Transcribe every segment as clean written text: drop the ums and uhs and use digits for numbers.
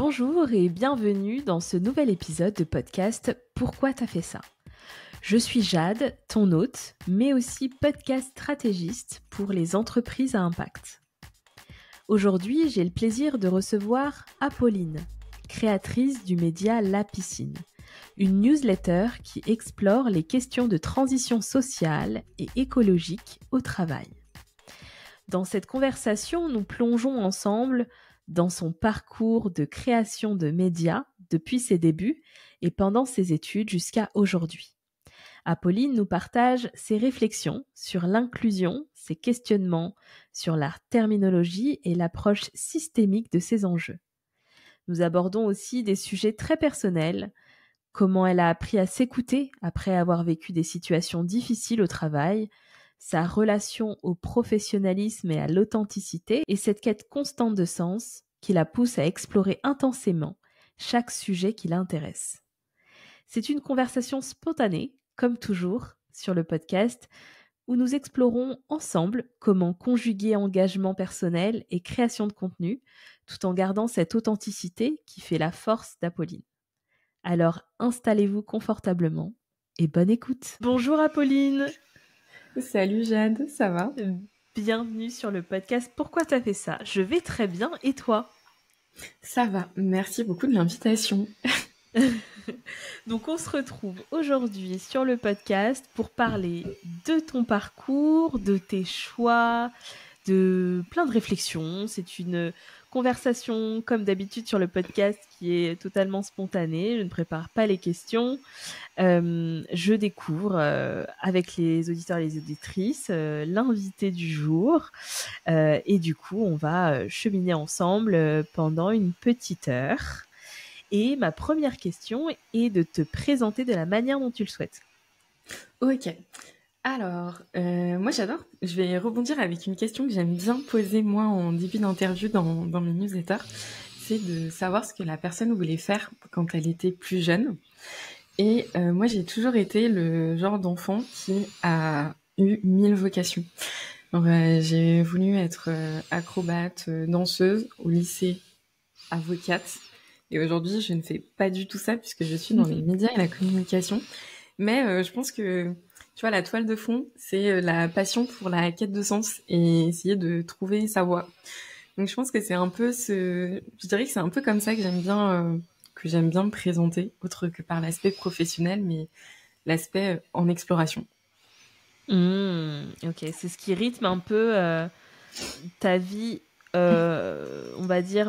Bonjour et bienvenue dans ce nouvel épisode de podcast Pourquoi t'as fait ça? Je suis Jade, ton hôte, mais aussi podcast stratégiste pour les entreprises à impact. Aujourd'hui, j'ai le plaisir de recevoir Apolline, créatrice du média La Piscine, une newsletter qui explore les questions de transition sociale et écologique au travail. Dans cette conversation, nous plongeons ensemble dans son parcours de création de médias depuis ses débuts et pendant ses études jusqu'à aujourd'hui. Apolline nous partage ses réflexions sur l'inclusion, ses questionnements sur la terminologie et l'approche systémique de ces enjeux. Nous abordons aussi des sujets très personnels, comment elle a appris à s'écouter après avoir vécu des situations difficiles au travail, sa relation au professionnalisme et à l'authenticité et cette quête constante de sens qui la pousse à explorer intensément chaque sujet qui l'intéresse. C'est une conversation spontanée, comme toujours, sur le podcast, où nous explorons ensemble comment conjuguer engagement personnel et création de contenu, tout en gardant cette authenticité qui fait la force d'Apolline. Alors installez-vous confortablement et bonne écoute. Bonjour Apolline. Salut Jade, ça va? Bienvenue sur le podcast Pourquoi t'as fait ça? Je vais très bien et toi? Ça va, merci beaucoup de l'invitation. Donc on se retrouve aujourd'hui sur le podcast pour parler de ton parcours, de tes choix, de plein de réflexions. C'est une conversation comme d'habitude sur le podcast qui est totalement spontanée. Je ne prépare pas les questions. Je découvre avec les auditeurs et les auditrices l'invité du jour. Et du coup, on va cheminer ensemble pendant une petite heure. Et ma première question est de te présenter de la manière dont tu le souhaites. Ok, alors, moi j'adore, je vais rebondir avec une question que j'aime bien poser moi en début d'interview dans mes newsletters. C'est de savoir ce que la personne voulait faire quand elle était plus jeune. Et moi j'ai toujours été le genre d'enfant qui a eu 1000 vocations. Donc, j'ai voulu être acrobate, danseuse, au lycée, avocate. Et aujourd'hui, je ne fais pas du tout ça puisque je suis dans les médias et la communication. Mais je pense que, tu vois, la toile de fond, c'est la passion pour la quête de sens et essayer de trouver sa voie. Donc je pense que c'est un peu je dirais que c'est un peu comme ça que j'aime bien me présenter, autre que par l'aspect professionnel, mais l'aspect en exploration. Ok, c'est ce qui rythme un peu ta vie, on va dire,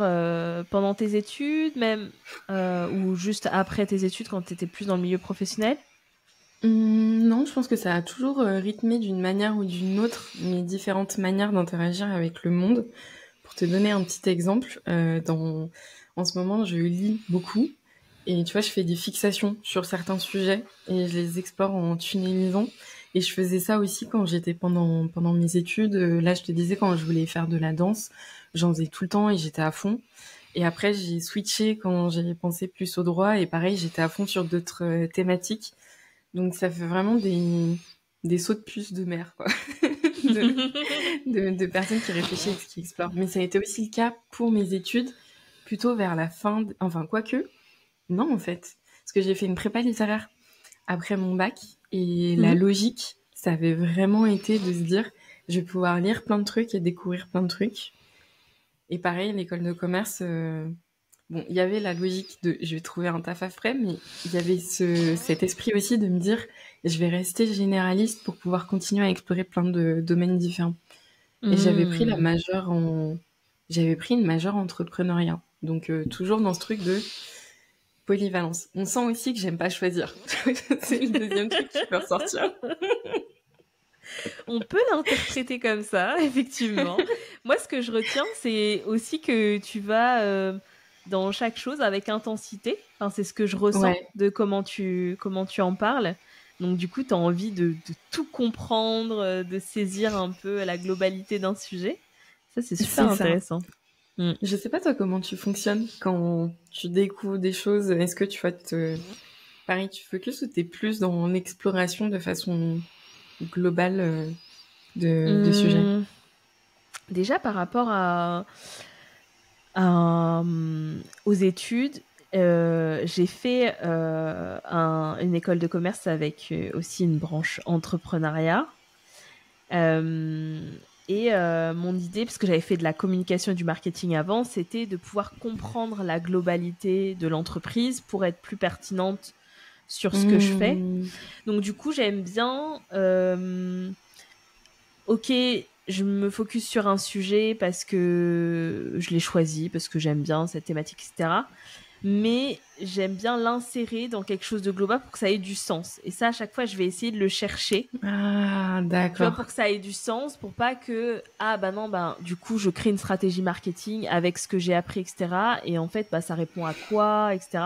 pendant tes études même, ou juste après tes études quand tu étais plus dans le milieu professionnel? Non, je pense que ça a toujours rythmé d'une manière ou d'une autre mes différentes manières d'interagir avec le monde. Pour te donner un petit exemple, en ce moment, je lis beaucoup et tu vois, je fais des fixations sur certains sujets et je les explore en tunnelisant. Et je faisais ça aussi quand j'étais pendant mes études. Là, je te disais, quand je voulais faire de la danse, j'en faisais tout le temps et j'étais à fond. Et après, j'ai switché quand j'ai pensé plus au droit et pareil, j'étais à fond sur d'autres thématiques. Donc ça fait vraiment des sauts de puce de mer, quoi. de personnes qui réfléchissent et qui explorent. Mais ça a été aussi le cas pour mes études, plutôt vers la fin, enfin, quoique, non, en fait. Parce que j'ai fait une prépa littéraire après mon bac, et la logique, ça avait vraiment été de se dire, je vais pouvoir lire plein de trucs et découvrir plein de trucs. Et pareil, l'école de commerce, bon, il y avait la logique de je vais trouver un taf après, mais il y avait cet esprit aussi de me dire je vais rester généraliste pour pouvoir continuer à explorer plein de domaines différents. Et j'avais pris une majeure entrepreneuriat. Donc toujours dans ce truc de polyvalence. On sent aussi que j'aime pas choisir. C'est le deuxième truc qui peut ressortir. On peut l'interpréter comme ça, effectivement. Moi, ce que je retiens, c'est aussi que tu vas dans chaque chose avec intensité. Enfin, c'est ce que je ressens Ouais. de comment tu en parles. Donc, du coup, tu as envie de tout comprendre, de saisir un peu la globalité d'un sujet. Ça, c'est super C'est ça. intéressant. Mm. Je sais pas toi comment tu fonctionnes quand tu découvres des choses. Est-ce que tu vas pareil, tu focus ou t'es plus dans l'exploration de façon globale de sujets? Déjà, par rapport Aux études, j'ai fait une école de commerce avec aussi une branche entrepreneuriat. Mon idée, parce que j'avais fait de la communication et du marketing avant, c'était de pouvoir comprendre la globalité de l'entreprise pour être plus pertinente sur ce que je fais. Donc du coup, j'aime bien... ok, je me focus sur un sujet parce que je l'ai choisi, parce que j'aime bien cette thématique, etc. Mais j'aime bien l'insérer dans quelque chose de global pour que ça ait du sens. Et ça, à chaque fois, je vais essayer de le chercher. Ah, d'accord. Tu vois, pour que ça ait du sens, pour pas que, du coup, je crée une stratégie marketing avec ce que j'ai appris, etc. Et en fait, ça répond à quoi, etc.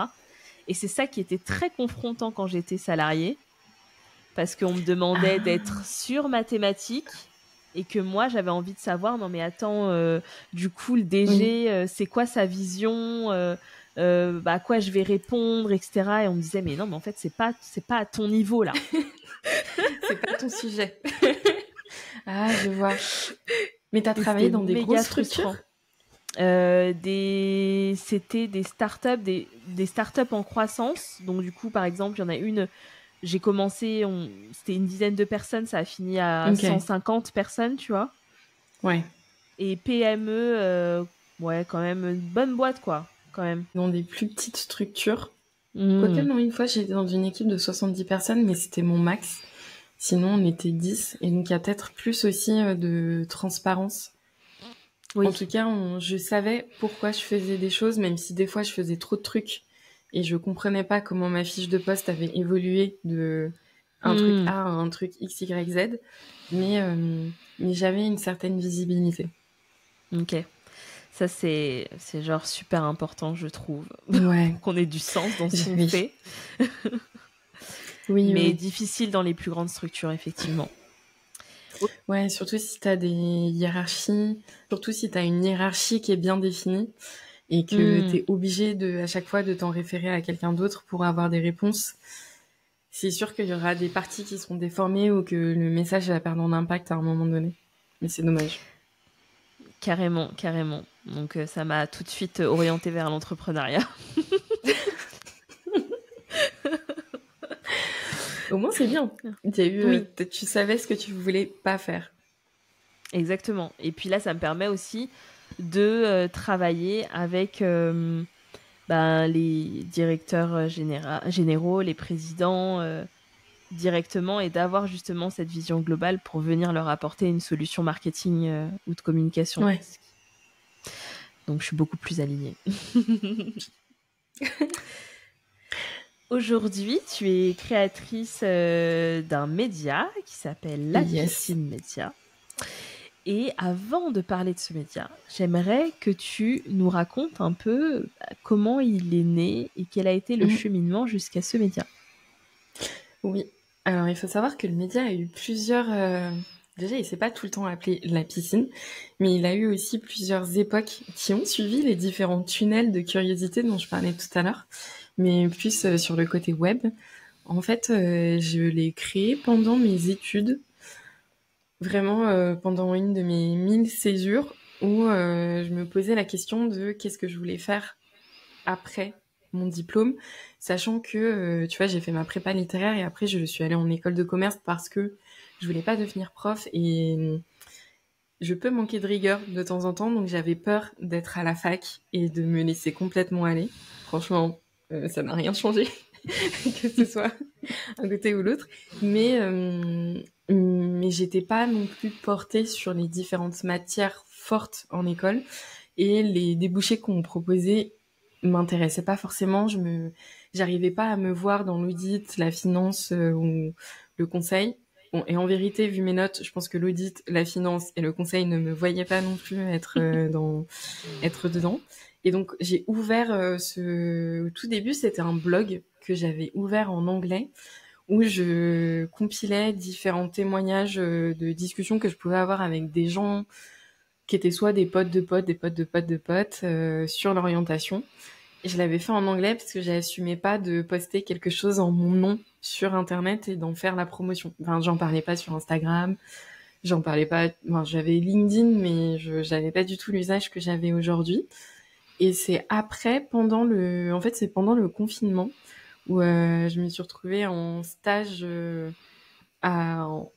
Et c'est ça qui était très confrontant quand j'étais salariée. Parce qu'on me demandait d'être sur mathématiques et que moi, j'avais envie de savoir, non mais attends, du coup, le DG, c'est quoi sa vision à quoi je vais répondre, etc. Et on me disait, mais non, mais en fait, c'est pas à ton niveau, là. C'est pas ton sujet. Ah, je vois. Mais t'as travaillé dans des grosses structures ? C'était des startups, des startups en croissance. Donc, du coup, par exemple, il y en a une... J'ai commencé, c'était une dizaine de personnes, ça a fini à 150 personnes, tu vois. Ouais. Et PME, ouais, quand même, une bonne boîte, quoi, quand même. Dans des plus petites structures. Quoique, non, une fois, j'étais dans une équipe de 70 personnes, mais c'était mon max. Sinon, on était 10. Et donc, il y a peut-être plus aussi de transparence. Oui. En tout cas, je savais pourquoi je faisais des choses, même si des fois, je faisais trop de trucs. Et je comprenais pas comment ma fiche de poste avait évolué de un truc A à un truc X, Y, Z. Mais j'avais une certaine visibilité. Ok. Ça, c'est genre super important, je trouve. Ouais. Qu'on ait du sens dans ce qu'on fait. Mais difficile dans les plus grandes structures, effectivement. Ouais, surtout si t'as des hiérarchies, surtout si t'as une hiérarchie qui est bien définie et que t'es obligé à chaque fois de t'en référer à quelqu'un d'autre pour avoir des réponses. C'est sûr qu'il y aura des parties qui seront déformées ou que le message va perdre en impact à un moment donné. Mais c'est dommage. Carrément. Donc ça m'a tout de suite orientée vers l'entrepreneuriat. Au moins c'est bien. Tu savais ce que tu voulais pas faire. Exactement. Et puis là, ça me permet aussi de travailler avec les directeurs généraux, les présidents directement et d'avoir justement cette vision globale pour venir leur apporter une solution marketing ou de communication. Ouais. Donc, je suis beaucoup plus alignée. Aujourd'hui, tu es créatrice d'un média qui s'appelle La Piscine Média. Et avant de parler de ce média, j'aimerais que tu nous racontes un peu comment il est né et quel a été le cheminement jusqu'à ce média. Oui. Alors, il faut savoir que le média a eu plusieurs... Déjà, il s'est pas tout le temps appelé La Piscine, mais il a eu aussi plusieurs époques qui ont suivi les différents tunnels de curiosité dont je parlais tout à l'heure, mais plus sur le côté web. En fait, je l'ai créé pendant mes études, vraiment pendant une de mes 1000 césures, où je me posais la question de qu'est-ce que je voulais faire après mon diplôme, sachant que, tu vois, j'ai fait ma prépa littéraire et après je suis allée en école de commerce parce que je voulais pas devenir prof et je peux manquer de rigueur de temps en temps, donc j'avais peur d'être à la fac et de me laisser complètement aller. Franchement, ça n'a rien changé, que ce soit un côté ou l'autre, mais j'étais pas non plus portée sur les différentes matières fortes en école et les débouchés qu'on me proposait m'intéressaient pas forcément. J'arrivais pas à me voir dans l'audit, la finance ou le conseil. Bon, et en vérité, vu mes notes, je pense que l'audit, la finance et le conseil ne me voyaient pas non plus être dedans. Et donc, j'ai ouvert au tout début, c'était un blog que j'avais ouvert en anglais où je compilais différents témoignages de discussions que je pouvais avoir avec des gens qui étaient soit des potes de potes, des potes de potes de potes sur l'orientation. Et je l'avais fait en anglais parce que j'assumais pas de poster quelque chose en mon nom sur Internet et d'en faire la promotion. Enfin, j'en parlais pas sur Instagram, j'en parlais pas... Enfin, j'avais LinkedIn, mais j'avais pas du tout l'usage que j'avais aujourd'hui. Et c'est c'est pendant le confinement où je me suis retrouvée en stage, en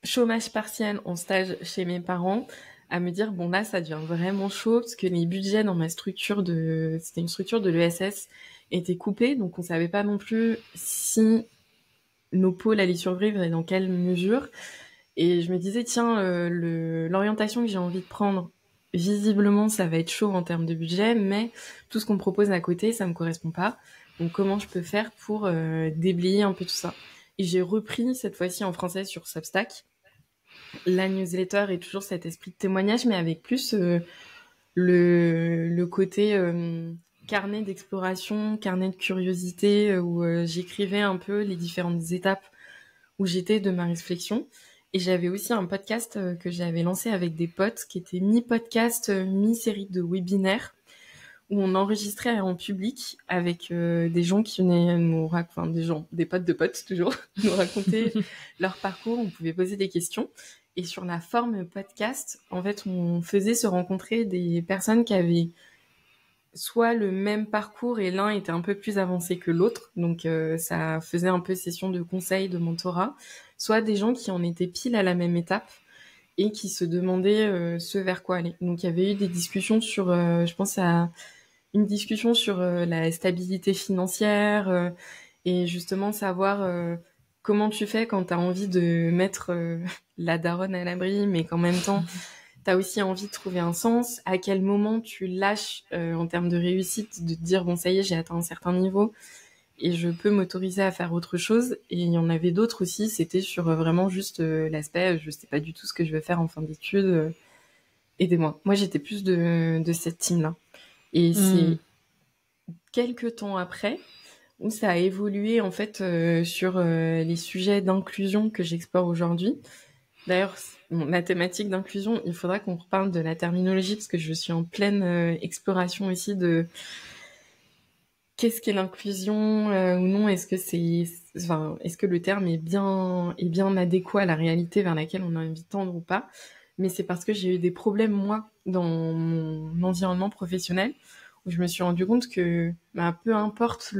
chômage partiel, en stage chez mes parents, à me dire, bon là, ça devient vraiment chaud, parce que les budgets dans ma c'était une structure de l'ESS, étaient coupés, donc on savait pas non plus si nos pôles allaient survivre et dans quelle mesure. Et je me disais, tiens, l'orientation que j'ai envie de prendre, visiblement, ça va être chaud en termes de budget, mais tout ce qu'on me propose à côté, ça me correspond pas. Donc, comment je peux faire pour déblayer un peu tout ça? Et j'ai repris, cette fois-ci en français, sur Substack, la newsletter et toujours cet esprit de témoignage, mais avec plus le côté carnet d'exploration, carnet de curiosité, où j'écrivais un peu les différentes étapes où j'étais de ma réflexion. Et j'avais aussi un podcast que j'avais lancé avec des potes, qui était mi-podcast, mi-série de webinaires, où on enregistrait en public avec des gens qui venaient des potes de potes toujours, nous raconter leur parcours, on pouvait poser des questions. Et sur la forme podcast, en fait, on faisait se rencontrer des personnes qui avaient soit le même parcours et l'un était un peu plus avancé que l'autre, donc ça faisait un peu session de conseil, de mentorat, soit des gens qui en étaient pile à la même étape et qui se demandaient ce vers quoi aller. Donc il y avait eu des discussions sur, je pense à une discussion sur la stabilité financière et justement savoir comment tu fais quand tu as envie de mettre la daronne à l'abri, mais qu'en même temps t'as aussi envie de trouver un sens, à quel moment tu lâches en termes de réussite, de te dire bon ça y est, j'ai atteint un certain niveau et je peux m'autoriser à faire autre chose. Et il y en avait d'autres aussi, c'était sur vraiment juste l'aspect je sais pas du tout ce que je vais faire en fin d'études, aidez-moi. Moi j'étais plus de cette team-là. Et c'est quelques temps après où ça a évolué en fait sur les sujets d'inclusion que j'explore aujourd'hui. D'ailleurs, la thématique d'inclusion, il faudra qu'on reparle de la terminologie parce que je suis en pleine exploration aussi de qu'est-ce qu'est l'inclusion ou non. Est-ce que le terme est bien adéquat à la réalité vers laquelle on a envie de tendre ou pas? Mais c'est parce que j'ai eu des problèmes moi dans mon environnement professionnel où je me suis rendu compte que peu importe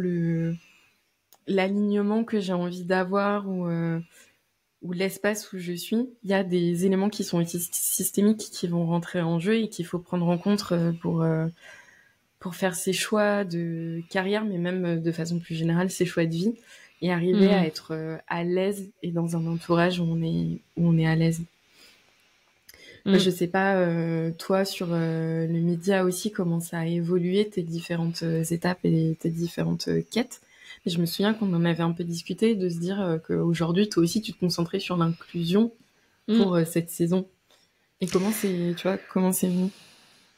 l'alignement que j'ai envie d'avoir ou l'espace où je suis, il y a des éléments qui sont systémiques qui vont rentrer en jeu et qu'il faut prendre en compte pour faire ses choix de carrière, mais même de façon plus générale, ses choix de vie, et arriver à être à l'aise et dans un entourage où on est à l'aise. Je sais pas, toi, sur le média aussi, comment ça a évolué, tes différentes étapes et tes différentes quêtes. Et je me souviens qu'on en avait un peu discuté, de se dire qu'aujourd'hui, toi aussi, tu te concentrais sur l'inclusion pour cette saison. Et comment c'est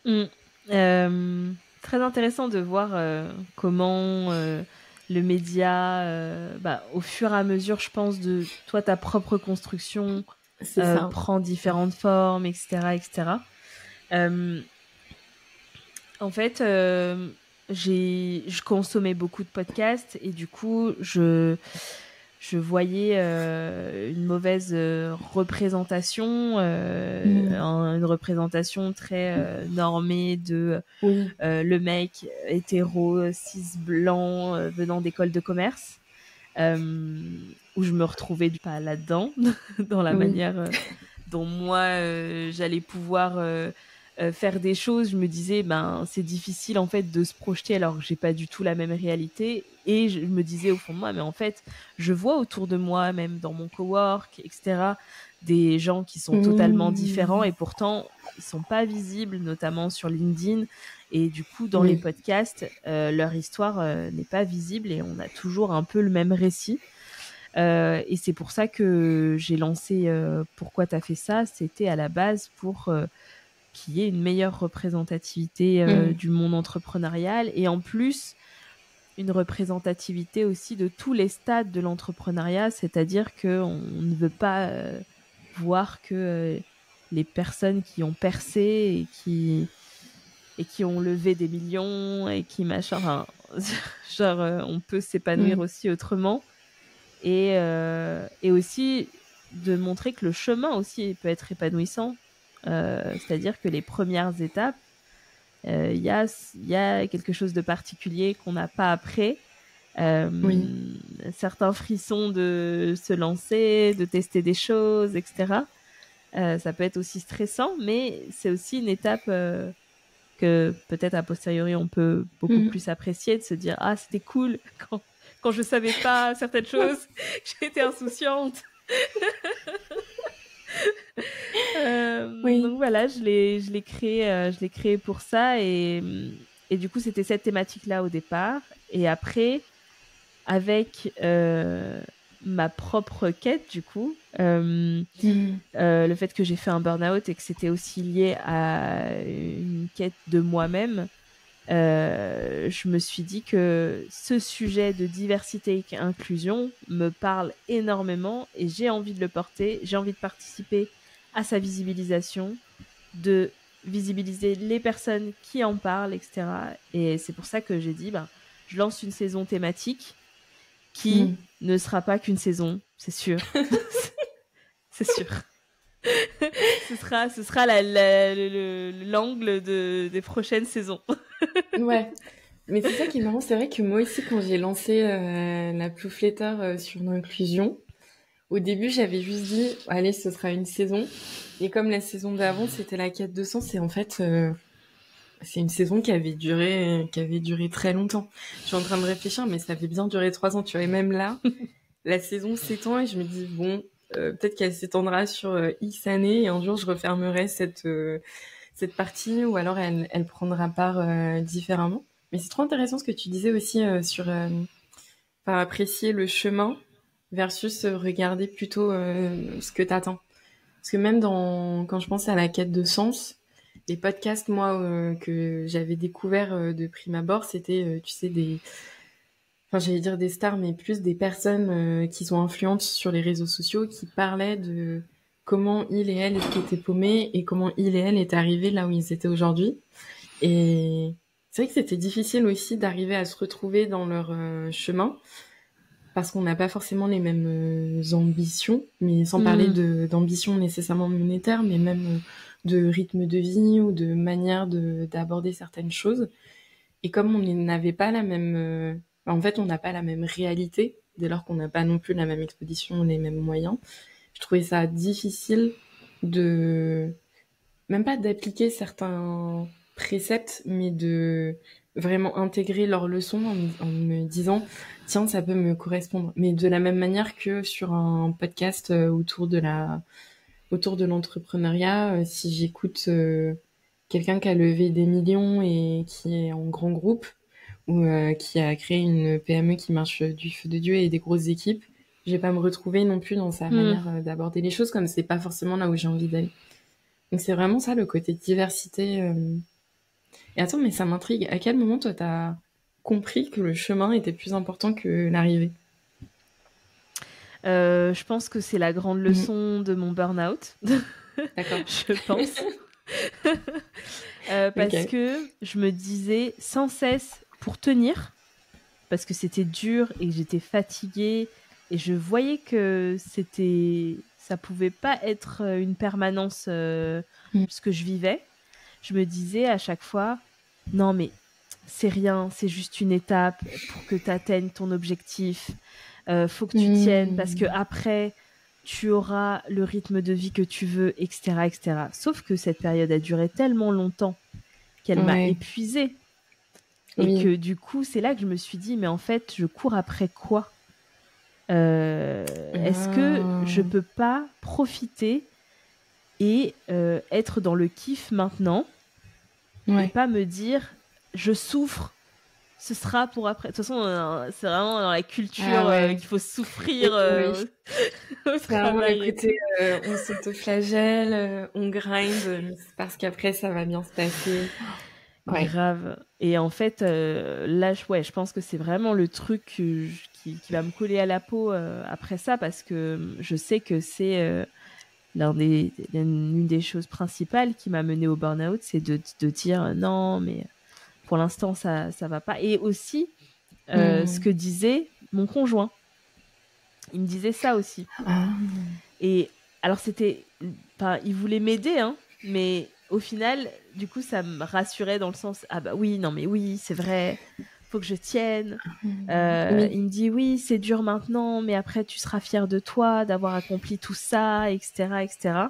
venu? Très intéressant de voir comment le média, au fur et à mesure, je pense, de toi, ta propre construction, prend différentes formes, etc. etc. En fait, je consommais beaucoup de podcasts et du coup, je voyais une mauvaise représentation, une représentation très normée de le mec hétéro, cis, blanc, venant d'école de commerce, où je me retrouvais pas là-dedans, dans la manière dont moi j'allais pouvoir faire des choses. Je me disais c'est difficile en fait de se projeter alors que j'ai pas du tout la même réalité, et je me disais au fond de moi mais en fait je vois autour de moi, même dans mon cowork, etc., des gens qui sont totalement différents et pourtant ils sont pas visibles, notamment sur LinkedIn, et du coup dans les podcasts leur histoire n'est pas visible et on a toujours un peu le même récit. Et c'est pour ça que j'ai lancé Pourquoi t'as fait ça. C'était à la base pour qu'il y ait une meilleure représentativité du monde entrepreneurial, et en plus une représentativité aussi de tous les stades de l'entrepreneuriat, c'est-à-dire qu'on ne veut pas voir que les personnes qui ont percé et qui ont levé des millions et qui on peut s'épanouir aussi autrement. Et aussi de montrer que le chemin aussi peut être épanouissant, c'est-à-dire que les premières étapes, y a quelque chose de particulier qu'on n'a pas après. Oui. Certains frissons de se lancer, de tester des choses, etc. Ça peut être aussi stressant, mais c'est aussi une étape que peut-être a posteriori on peut beaucoup plus apprécier, de se dire ah c'était cool quand je savais pas certaines choses, j'étais insouciante. Oui. Donc voilà, je l'ai créé pour ça et du coup c'était cette thématique là au départ et après avec ma propre quête du coup. Le fait que j'ai fait un burn-out et que c'était aussi lié à une quête de moi-même, je me suis dit que ce sujet de diversité et inclusion me parle énormément et j'ai envie de le porter, j'ai envie de participer à sa visibilisation, de visibiliser les personnes qui en parlent, etc. Et c'est pour ça que j'ai dit, je lance une saison thématique qui ne sera pas qu'une saison, c'est sûr. C'est sûr. ce sera l'angle des prochaines saisons. Ouais. Mais c'est ça qui est marrant, c'est vrai que moi aussi, quand j'ai lancé la Ploufletter sur l'inclusion, au début, j'avais juste dit, allez, ce sera une saison. Et comme la saison d'avant, c'était la quête de sens, et en fait, c'est une saison qui avait duré très longtemps. Je suis en train de réfléchir, mais ça avait bien duré 3 ans, tu vois. Et même là, la saison s'étend et je me dis, bon, peut-être qu'elle s'étendra sur X années et un jour, je refermerai cette partie ou alors elle prendra part différemment. Mais c'est trop intéressant ce que tu disais aussi sur apprécier le chemin versus regarder plutôt ce que t'attends. Parce que même quand je pense à la quête de sens, les podcasts, moi, que j'avais découvert de prime abord, c'était, tu sais, enfin, j'allais dire des stars, mais plus des personnes qui sont influentes sur les réseaux sociaux, qui parlaient de comment il et elle étaient paumés et comment il et elle étaient arrivés là où ils étaient aujourd'hui. Et c'est vrai que c'était difficile aussi d'arriver à se retrouver dans leur chemin, parce qu'on n'a pas forcément les mêmes ambitions, mais sans parler d'ambition nécessairement monétaire, mais même de rythme de vie ou de manière d'aborder certaines choses. Et comme on n'avait pas la même... en fait, on n'a pas la même réalité, dès lors qu'on n'a pas non plus la même exposition, les mêmes moyens. Je trouvais ça difficile de... même pas d'appliquer certains préceptes, mais de vraiment intégrer leurs leçons en me disant tiens, ça peut me correspondre. Mais de la même manière que sur un podcast autour de l'entrepreneuriat, si j'écoute quelqu'un qui a levé des millions et qui est en grand groupe ou qui a créé une PME qui marche du feu de Dieu et des grosses équipes, je vais pas me retrouver non plus dans sa manière d'aborder les choses, comme c'est pas forcément là où j'ai envie d'aller. Donc c'est vraiment ça, le côté diversité. Et attends, mais ça m'intrigue. À quel moment toi t'as compris que le chemin était plus important que l'arrivée? Je pense que c'est la grande leçon de mon burn-out. D'accord. Je pense. Parce que je me disais sans cesse pour tenir, parce que c'était dur et que j'étais fatiguée et je voyais que ça pouvait pas être une permanence ce que je vivais. Je me disais à chaque fois non mais c'est rien, c'est juste une étape pour que tu atteignes ton objectif. Faut que tu tiennes parce que après tu auras le rythme de vie que tu veux, etc., etc. Sauf que cette période a duré tellement longtemps qu'elle m'a épuisée. Et que du coup, c'est là que je me suis dit, mais en fait, je cours après quoi ? Est-ce que je peux pas profiter et être dans le kiff maintenant et pas me dire, je souffre, ce sera pour après. De toute façon, c'est vraiment dans la culture qu'il faut souffrir au c'est vraiment travail. le côté on s'autoflagelle, on grind parce qu'après ça va bien se passer. Grave. Et en fait, là, je pense que c'est vraiment le truc qui va me coller à la peau après ça, parce que je sais que c'est l'une des choses principales qui m'a menée au burn-out, c'est de dire non, mais pour l'instant, ça va pas. Et aussi, ce que disait mon conjoint. Il me disait ça aussi. Et alors, il voulait m'aider, hein, mais au final, du coup, ça me rassurait dans le sens, ah bah oui, non mais oui, c'est vrai, faut que je tienne. Oui, Il me dit oui, c'est dur maintenant, mais après tu seras fier de toi d'avoir accompli tout ça, etc., etc.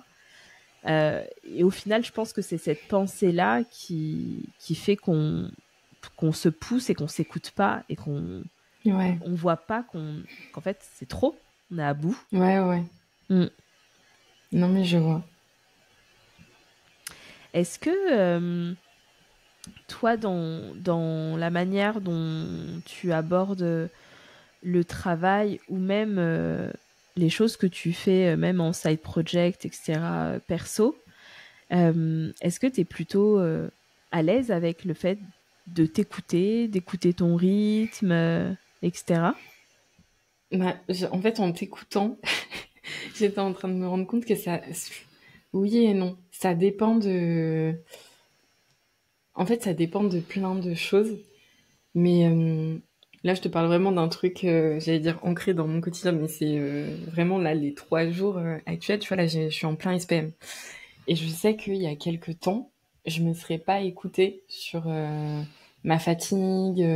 Et au final, je pense que c'est cette pensée-là qui fait qu'on se pousse et qu'on s'écoute pas et ouais, on voit pas qu'en fait c'est trop, on est à bout. ouais, ouais. Mm. Non, mais je vois. Est-ce que toi, dans la manière dont tu abordes le travail ou même les choses que tu fais, même en side project, etc., perso, est-ce que tu es plutôt à l'aise avec le fait de t'écouter, d'écouter ton rythme, etc. Bah, en fait, en t'écoutant, j'étais en train de me rendre compte que ça, oui et non, ça dépend de, en fait, ça dépend de plein de choses. Mais là, je te parle vraiment d'un truc, j'allais dire ancré dans mon quotidien, mais c'est vraiment là les 3 jours actuels. Tu vois, là, je suis en plein SPM. Et je sais qu'il y a quelques temps, je me serais pas écoutée sur ma fatigue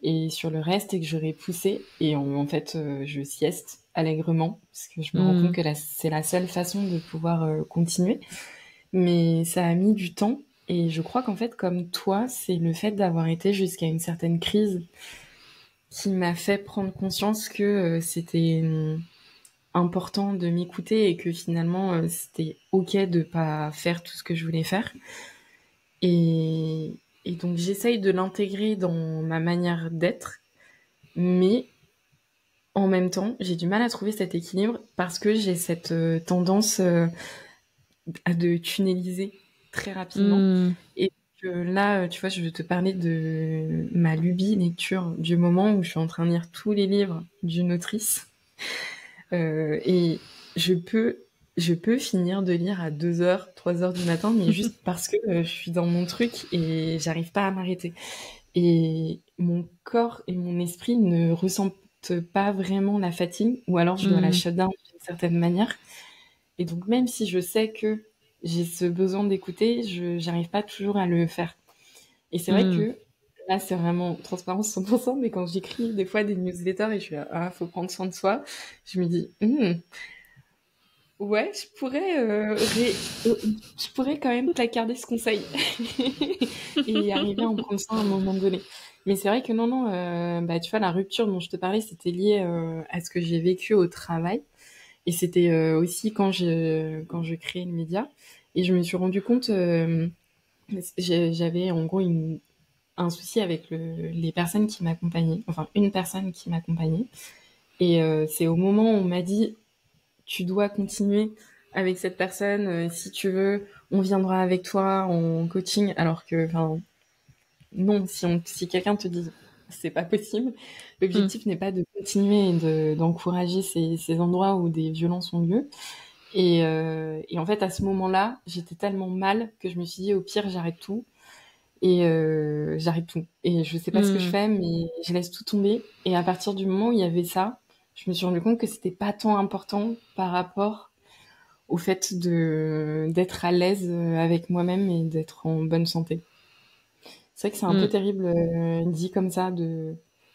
et sur le reste et que j'aurais poussé. Et en fait, je sieste allègrement parce que je me rends compte Mm. que c'est la seule façon de pouvoir continuer. Mais ça a mis du temps. Et je crois qu'en fait, comme toi, c'est le fait d'avoir été jusqu'à une certaine crise qui m'a fait prendre conscience que c'était important de m'écouter et que finalement c'était ok de pas faire tout ce que je voulais faire. Et donc j'essaye de l'intégrer dans ma manière d'être, mais en même temps j'ai du mal à trouver cet équilibre parce que j'ai cette tendance à de tunneliser très rapidement. Mm. Et que là, tu vois, je vais te parler de ma lubie lecture du moment où je suis en train de lire tous les livres d'une autrice. Et je peux, je peux finir de lire à 2 heures, 3 heures du matin, mais juste parce que je suis dans mon truc et j'arrive pas à m'arrêter. Et mon corps et mon esprit ne ressentent pas vraiment la fatigue, ou alors je dois la Mm. shut down d'une certaine manière. Et donc même si je sais que j'ai ce besoin d'écouter, je j'arrive pas toujours à le faire. Et c'est vrai Mm. que là, c'est vraiment transparence 100%, mais quand j'écris des fois des newsletters et je suis là, ah, faut prendre soin de soi, je me dis, ouais, je pourrais quand même placarder ce conseil et arriver à en prendre soin à un moment donné. Mais c'est vrai que non, non, bah, tu vois, la rupture dont je te parlais, c'était lié à ce que j'ai vécu au travail. Et c'était aussi quand je créais le média. Et je me suis rendu compte, j'avais en gros un souci avec les personnes qui m'accompagnaient, enfin une personne qui m'accompagnait. Et c'est au moment où on m'a dit, tu dois continuer avec cette personne, si tu veux, on viendra avec toi en coaching, alors que, enfin, non, si quelqu'un te dit, c'est pas possible, Mm. l'objectif n'est pas de continuer et d'encourager ces endroits où des violences ont lieu. Et en fait, à ce moment-là, j'étais tellement mal que je me suis dit, au pire, j'arrête tout. Et j'arrête tout. Et je sais pas ce que je Mm. fais, mais je laisse tout tomber. Et à partir du moment où il y avait ça, je me suis rendu compte que c'était pas tant important par rapport au fait de d'être à l'aise avec moi-même et d'être en bonne santé. C'est vrai que c'est un peu Mm. terrible dit comme ça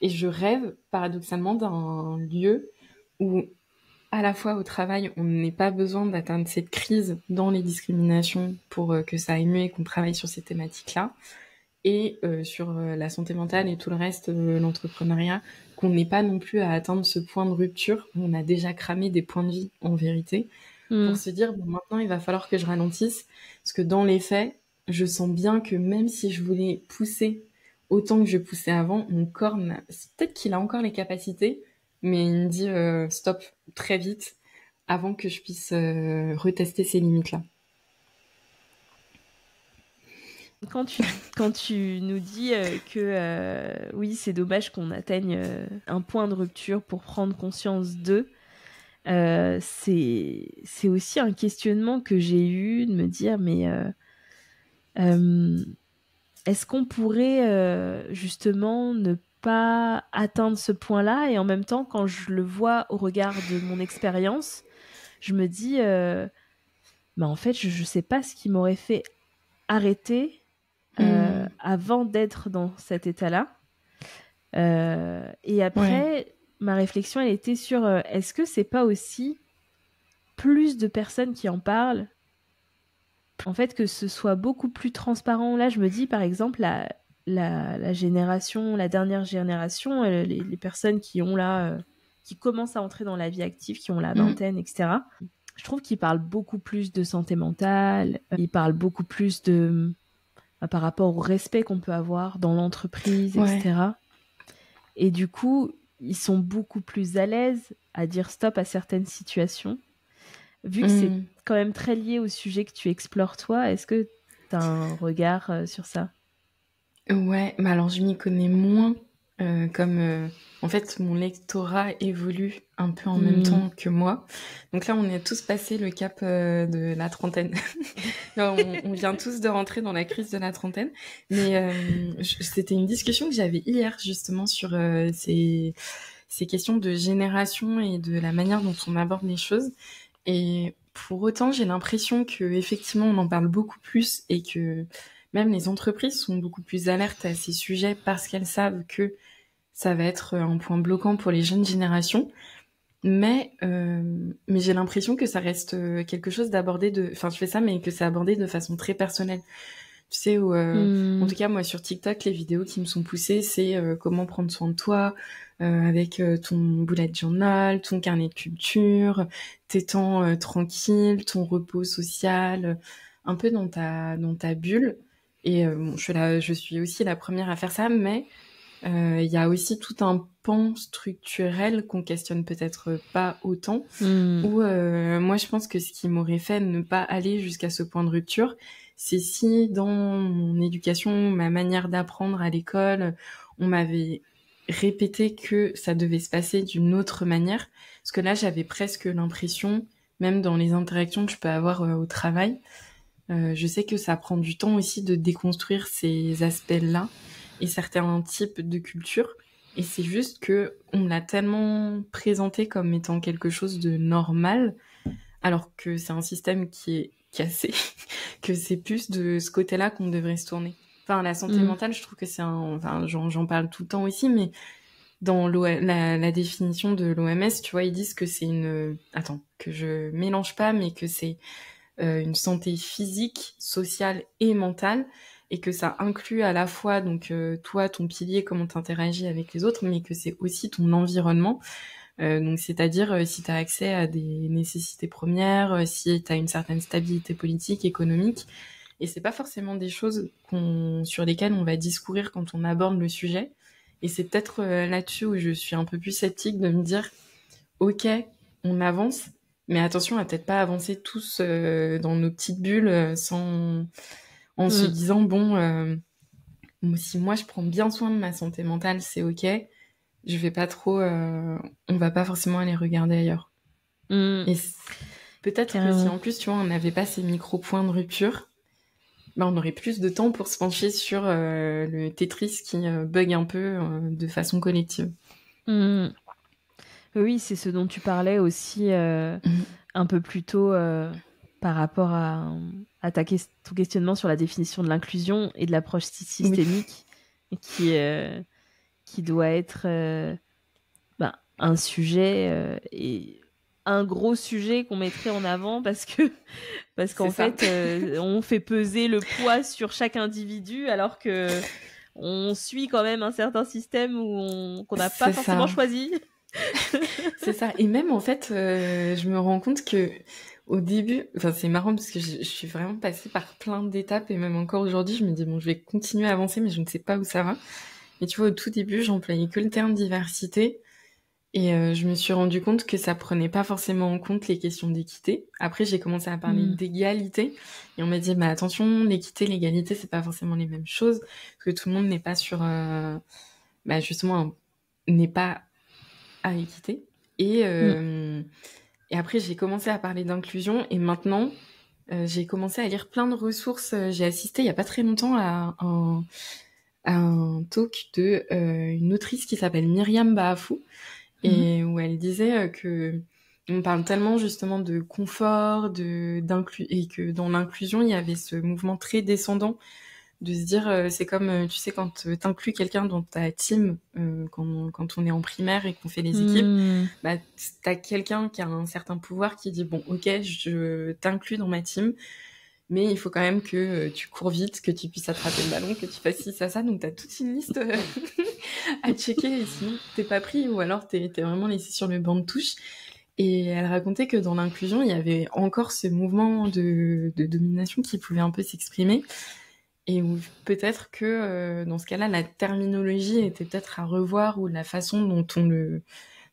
et je rêve paradoxalement d'un lieu où à la fois au travail, on n'ait pas besoin d'atteindre cette crise dans les discriminations pour que ça aille mieux et qu'on travaille sur ces thématiques-là et sur la santé mentale et tout le reste, l'entrepreneuriat, qu'on n'ait pas non plus à atteindre ce point de rupture où on a déjà cramé des points de vie en vérité pour Mm. se dire bon maintenant il va falloir que je ralentisse parce que dans les faits je sens bien que même si je voulais pousser autant que je poussais avant mon corps peut-être qu'il a encore les capacités mais il me dit stop très vite avant que je puisse retester ces limites là. Quand tu nous dis que oui, c'est dommage qu'on atteigne un point de rupture pour prendre conscience d'eux, c'est aussi un questionnement que j'ai eu de me dire, mais euh, est-ce qu'on pourrait justement ne pas atteindre ce point-là? Et en même temps, quand je le vois au regard de mon expérience, je me dis, bah en fait, je sais pas ce qui m'aurait fait arrêter avant d'être dans cet état-là. Et après, ma réflexion, elle était sur est-ce que c'est pas aussi plus de personnes qui en parlent, en fait, que ce soit beaucoup plus transparent. Là, je me dis, par exemple, la génération, la dernière génération, les personnes qui ont là, qui commencent à entrer dans la vie active, qui ont la vingtaine, etc. Je trouve qu'ils parlent beaucoup plus de santé mentale, ils parlent beaucoup plus de par rapport au respect qu'on peut avoir dans l'entreprise, etc. Et du coup, ils sont beaucoup plus à l'aise à dire stop à certaines situations. Vu que c'est quand même très lié au sujet que tu explores toi, est-ce que tu as un regard sur ça? Ouais, mais alors je m'y connais moins, en fait, mon lectorat évolue un peu en même temps que moi. Donc là, on est tous passé le cap de la trentaine. On vient tous de rentrer dans la crise de la trentaine. Mais c'était une discussion que j'avais hier, justement, sur ces questions de génération et de la manière dont on aborde les choses. Et pour autant, j'ai l'impression que effectivement, on en parle beaucoup plus et que même les entreprises sont beaucoup plus alertes à ces sujets parce qu'elles savent que ça va être un point bloquant pour les jeunes générations. Mais j'ai l'impression que ça reste quelque chose d'abordé enfin, je fais ça, mais que c'est abordé de façon très personnelle. Tu sais, en tout cas, moi, sur TikTok, les vidéos qui me sont poussées, c'est comment prendre soin de toi avec ton bullet journal, ton carnet de culture, tes temps tranquilles, ton repos social, un peu dans ta bulle. Et bon, je suis aussi la première à faire ça, mais il y a aussi tout un pan structurel qu'on questionne peut-être pas autant. Où moi, je pense que ce qui m'aurait fait ne pas aller jusqu'à ce point de rupture, c'est si dans mon éducation, ma manière d'apprendre à l'école, on m'avait répété que ça devait se passer d'une autre manière. Parce que là, j'avais presque l'impression, même dans les interactions que je peux avoir au travail, je sais que ça prend du temps aussi de déconstruire ces aspects-là et certains types de culture. Et c'est juste que on me l'a tellement présenté comme étant quelque chose de normal, alors que c'est un système qui est cassé, que c'est plus de ce côté-là qu'on devrait se tourner. Enfin, la santé mentale, je trouve que c'est enfin, j'en parle tout le temps aussi, mais dans la définition de l'OMS, tu vois, ils disent que c'est attends, que je mélange pas, mais que c'est une santé physique, sociale et mentale, et que ça inclut à la fois donc toi, ton pilier, comment t'interagis avec les autres, mais que c'est aussi ton environnement. Donc c'est-à-dire si tu as accès à des nécessités premières, si tu as une certaine stabilité politique, économique. Et c'est pas forcément des choses sur lesquelles on va discourir quand on aborde le sujet. Et c'est peut-être là-dessus où je suis un peu plus sceptique de me dire ok, on avance, mais attention à peut-être pas avancer tous dans nos petites bulles en se disant bon, si moi je prends bien soin de ma santé mentale, c'est ok. Je vais pas trop, on va pas forcément aller regarder ailleurs. Et peut-être que si en plus, tu vois, on n'avait pas ces micro-points de rupture, ben on aurait plus de temps pour se pencher sur le Tetris qui bug un peu de façon collective. Oui, c'est ce dont tu parlais aussi un peu plus tôt par rapport à ton questionnement sur la définition de l'inclusion et de l'approche systémique qui doit être un sujet et un gros sujet qu'on mettrait en avant parce qu'en fait on fait peser le poids sur chaque individu alors que on suit quand même un certain système qu'on n'a pas forcément choisi. C'est ça. Et même en fait je me rends compte que au début, enfin c'est marrant parce que je suis vraiment passée par plein d'étapes et même encore aujourd'hui je me dis bon je vais continuer à avancer mais je ne sais pas où ça va. Et tu vois au tout début j'employais que le terme diversité et je me suis rendu compte que ça prenait pas forcément en compte les questions d'équité. Après j'ai commencé à parler d'égalité et on m'a dit bah attention l'équité l'égalité c'est pas forcément les mêmes choses parce que tout le monde n'est pas sur justement n'est pas à équité. Et après, j'ai commencé à parler d'inclusion et maintenant, j'ai commencé à lire plein de ressources. J'ai assisté il y a pas très longtemps à un talk de une autrice qui s'appelle Myriam Baafou et où elle disait que On parle tellement justement de confort, et que dans l'inclusion, il y avait ce mouvement très descendant de se dire, c'est comme, tu sais, quand t'inclus quelqu'un dans ta team, quand on est en primaire et qu'on fait les équipes, bah, t'as quelqu'un qui a un certain pouvoir qui dit, bon, ok, je t'inclus dans ma team, mais il faut quand même que tu cours vite, que tu puisses attraper le ballon, que tu fasses ci, ça, donc t'as toute une liste à checker, et sinon t'es pas pris, ou alors t'es vraiment laissé sur le banc de touche. Et elle racontait que dans l'inclusion, il y avait encore ce mouvement de domination qui pouvait un peu s'exprimer, et où peut-être que dans ce cas-là, la terminologie était peut-être à revoir, ou la façon dont on le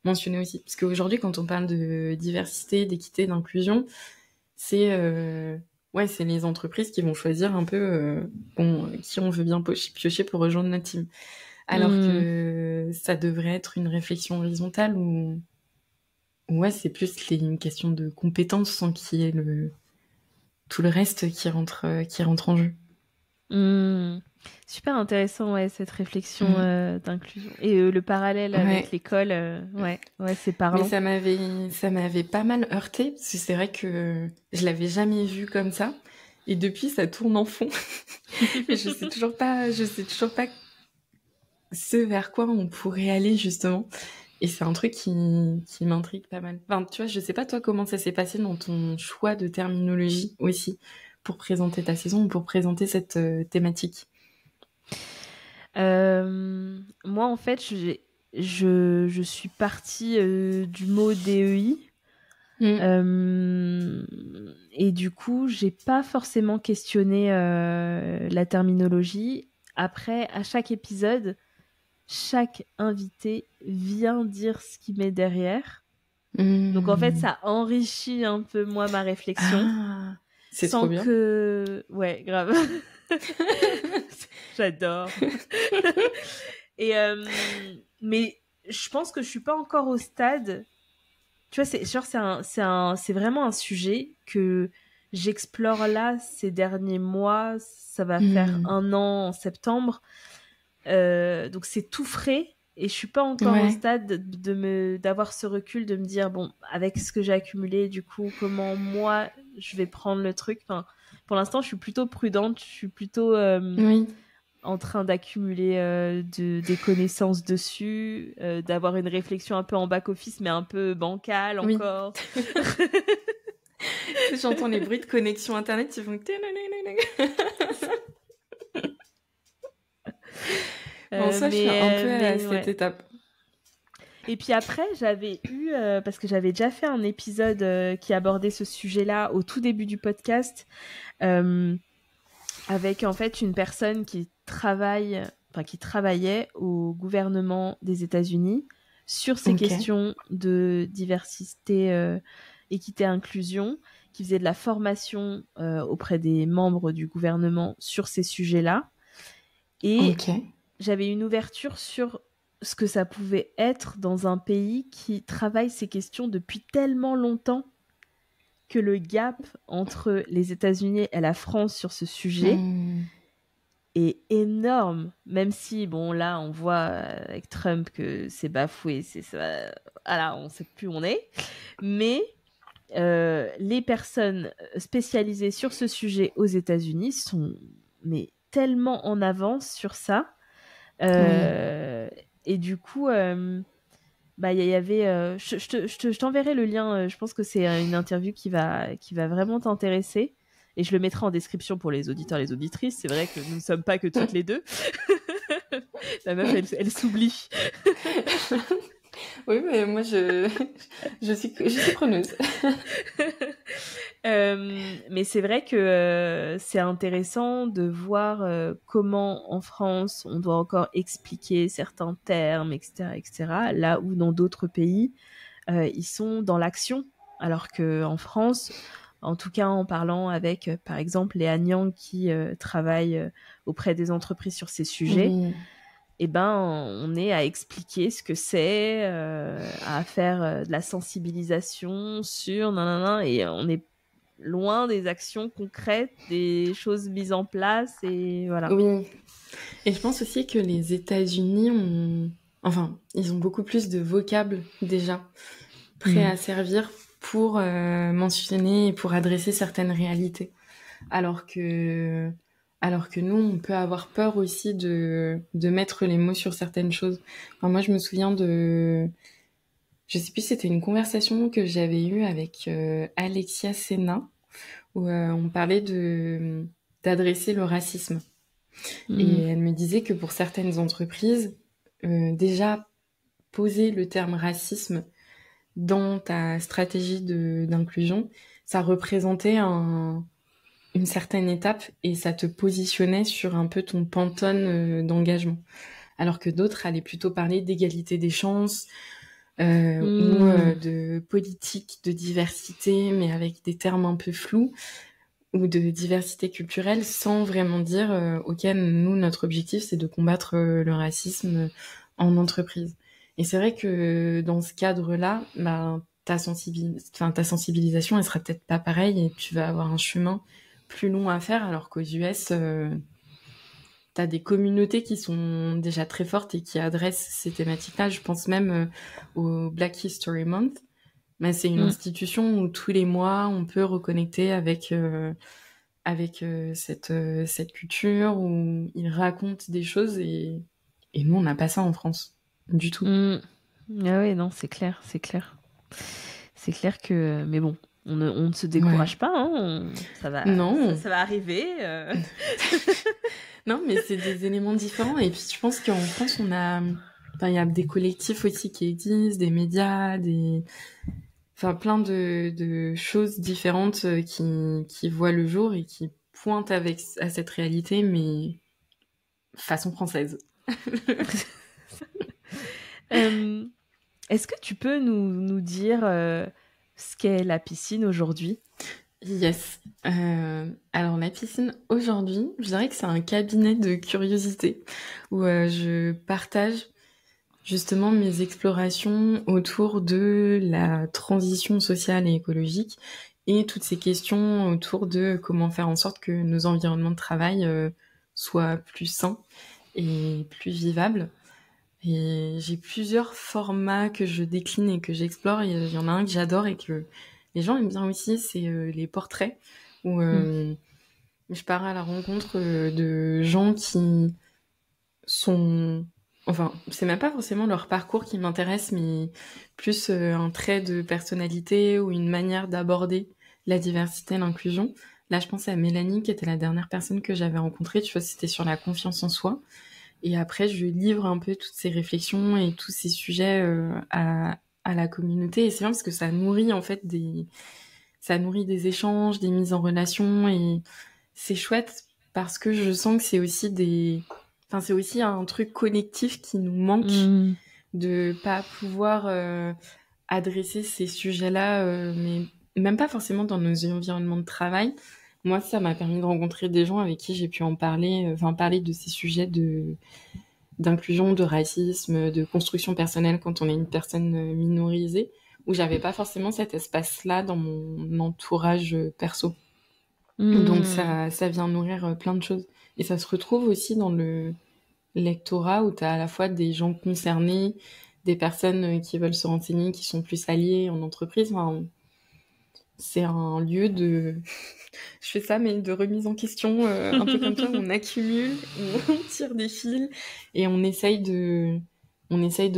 mentionnait aussi. Parce qu'aujourd'hui, quand on parle de diversité, d'équité, d'inclusion, c'est c'est les entreprises qui vont choisir un peu qui on veut bien piocher pour rejoindre notre team. Alors que ça devrait être une réflexion horizontale où c'est plus une question de compétences sans qu'il y ait tout le reste qui rentre en jeu. Super intéressant, cette réflexion d'inclusion. Et le parallèle avec l'école, c'est parlant. Mais ça m'avait pas mal heurté, parce que c'est vrai que je l'avais jamais vu comme ça. Et depuis, ça tourne en fond. Mais je sais toujours pas ce vers quoi on pourrait aller, justement. Et c'est un truc qui m'intrigue pas mal. Enfin, tu vois, je sais pas toi comment ça s'est passé dans ton choix de terminologie aussi, pour présenter ta saison ou pour présenter cette thématique. Moi, en fait, je suis partie du mot DEI. Et du coup, j'ai pas forcément questionné la terminologie. Après, à chaque épisode, chaque invité vient dire ce qu'il met derrière. Donc en fait, ça enrichit un peu moi ma réflexion. Ah, c'est trop bien. Ouais, grave. J'adore. Et mais je pense que je suis pas encore au stade. Tu vois, c'est vraiment un sujet que j'explore là ces derniers mois. Ça va faire 1 an en septembre. Donc c'est tout frais. Et je suis pas encore au stade d'avoir ce recul, de me dire, bon, avec ce que j'ai accumulé, du coup, comment moi, je vais prendre le truc. Enfin, pour l'instant, je suis plutôt prudente. Je suis plutôt en train d'accumuler des connaissances dessus, d'avoir une réflexion un peu en back-office, mais un peu bancale encore. J'entends les bruits de connexion Internet qui font... Bon, ça, je suis un peu à cette étape. Et puis après, j'avais eu, parce que j'avais déjà fait un épisode qui abordait ce sujet-là au tout début du podcast, avec en fait une personne qui travaillait au gouvernement des États-Unis sur ces questions de diversité, équité, inclusion, qui faisait de la formation auprès des membres du gouvernement sur ces sujets-là. Et j'avais une ouverture sur ce que ça pouvait être dans un pays qui travaille ces questions depuis tellement longtemps, que le gap entre les États-Unis et la France sur ce sujet est énorme. Même si, bon, là, on voit avec Trump que c'est bafoué, voilà, on sait plus où on est. Mais les personnes spécialisées sur ce sujet aux États-Unis sont tellement en avance sur ça. Et du coup, il y avait... je t'enverrai le lien. Je pense que c'est une interview qui va vraiment t'intéresser. Et je le mettrai en description pour les auditeurs et les auditrices. C'est vrai que nous ne sommes pas que toutes les deux. La meuf, elle s'oublie. Oui, mais moi, je suis preneuse. Mais c'est vrai que c'est intéressant de voir comment en France on doit encore expliquer certains termes, etc., etc. Là où dans d'autres pays ils sont dans l'action, alors que en France, en tout cas en parlant avec par exemple Léa Niang qui travaille auprès des entreprises sur ces sujets, on est à expliquer ce que c'est, à faire de la sensibilisation sur nanana, et on est loin des actions concrètes, des choses mises en place, et voilà. Oui. Et je pense aussi que les États-Unis ils ont beaucoup plus de vocable déjà. prêt à servir pour mentionner et pour adresser certaines réalités. Alors que nous, on peut avoir peur aussi de mettre les mots sur certaines choses. Enfin, moi, je me souviens je sais plus, c'était une conversation que j'avais eue avec Alexia Sena, où on parlait d'adresser le racisme. Et elle me disait que pour certaines entreprises, déjà poser le terme racisme dans ta stratégie d'inclusion, ça représentait une certaine étape et ça te positionnait sur un peu ton pantone d'engagement. Alors que d'autres allaient plutôt parler d'égalité des chances ou de politique de diversité, mais avec des termes un peu flous, ou de diversité culturelle, sans vraiment dire ok, nous, notre objectif, c'est de combattre le racisme en entreprise. Et c'est vrai que dans ce cadre-là, ta sensibilisation, elle sera peut-être pas pareille et tu vas avoir un chemin plus long à faire, alors qu'aux US, t'as des communautés qui sont déjà très fortes et qui adressent ces thématiques-là. Je pense même au Black History Month. Mais c'est une institution où tous les mois, on peut reconnecter avec cette culture, où ils racontent des choses et nous, on n'a pas ça en France. Du tout. Ah oui, non, c'est clair, c'est clair. C'est clair que... Mais bon, on ne se décourage pas, hein. Ça va arriver. Non, mais c'est des éléments différents. Et puis, je pense qu'en France, il y a des collectifs aussi qui existent, des médias, plein de choses différentes qui voient le jour et qui pointent à cette réalité, mais façon française. Est-ce que tu peux nous dire ce qu'est la piscine aujourd'hui ? Yes. Alors la piscine aujourd'hui, je dirais que c'est un cabinet de curiosité où je partage justement mes explorations autour de la transition sociale et écologique et toutes ces questions autour de comment faire en sorte que nos environnements de travail soient plus sains et plus vivables. Et j'ai plusieurs formats que je décline et que j'explore. Il y en a un que j'adore et que les gens aiment bien aussi, c'est les portraits, où je pars à la rencontre de gens qui sont... Enfin, c'est même pas forcément leur parcours qui m'intéresse, mais plus un trait de personnalité ou une manière d'aborder la diversité et l'inclusion. Là, je pense à Mélanie, qui était la dernière personne que j'avais rencontrée. Tu vois, c'était sur la confiance en soi. Et après, je livre un peu toutes ces réflexions et tous ces sujets à la communauté. Et c'est bien parce que ça nourrit en fait ça nourrit des échanges, des mises en relation. Et c'est chouette parce que je sens que c'est aussi c'est aussi un truc collectif qui nous manque de pas pouvoir adresser ces sujets-là, mais même pas forcément dans nos environnements de travail. Moi, ça m'a permis de rencontrer des gens avec qui j'ai pu parler de ces sujets d'inclusion, de racisme, de construction personnelle quand on est une personne minorisée, où j'avais pas forcément cet espace-là dans mon entourage perso. Donc ça vient nourrir plein de choses. Et ça se retrouve aussi dans le lectorat où tu as à la fois des gens concernés, des personnes qui veulent se renseigner, qui sont plus alliées en entreprise. Enfin, c'est un lieu je fais ça, mais de remise en question, un peu comme toi, où on accumule, on tire des fils et on essaye de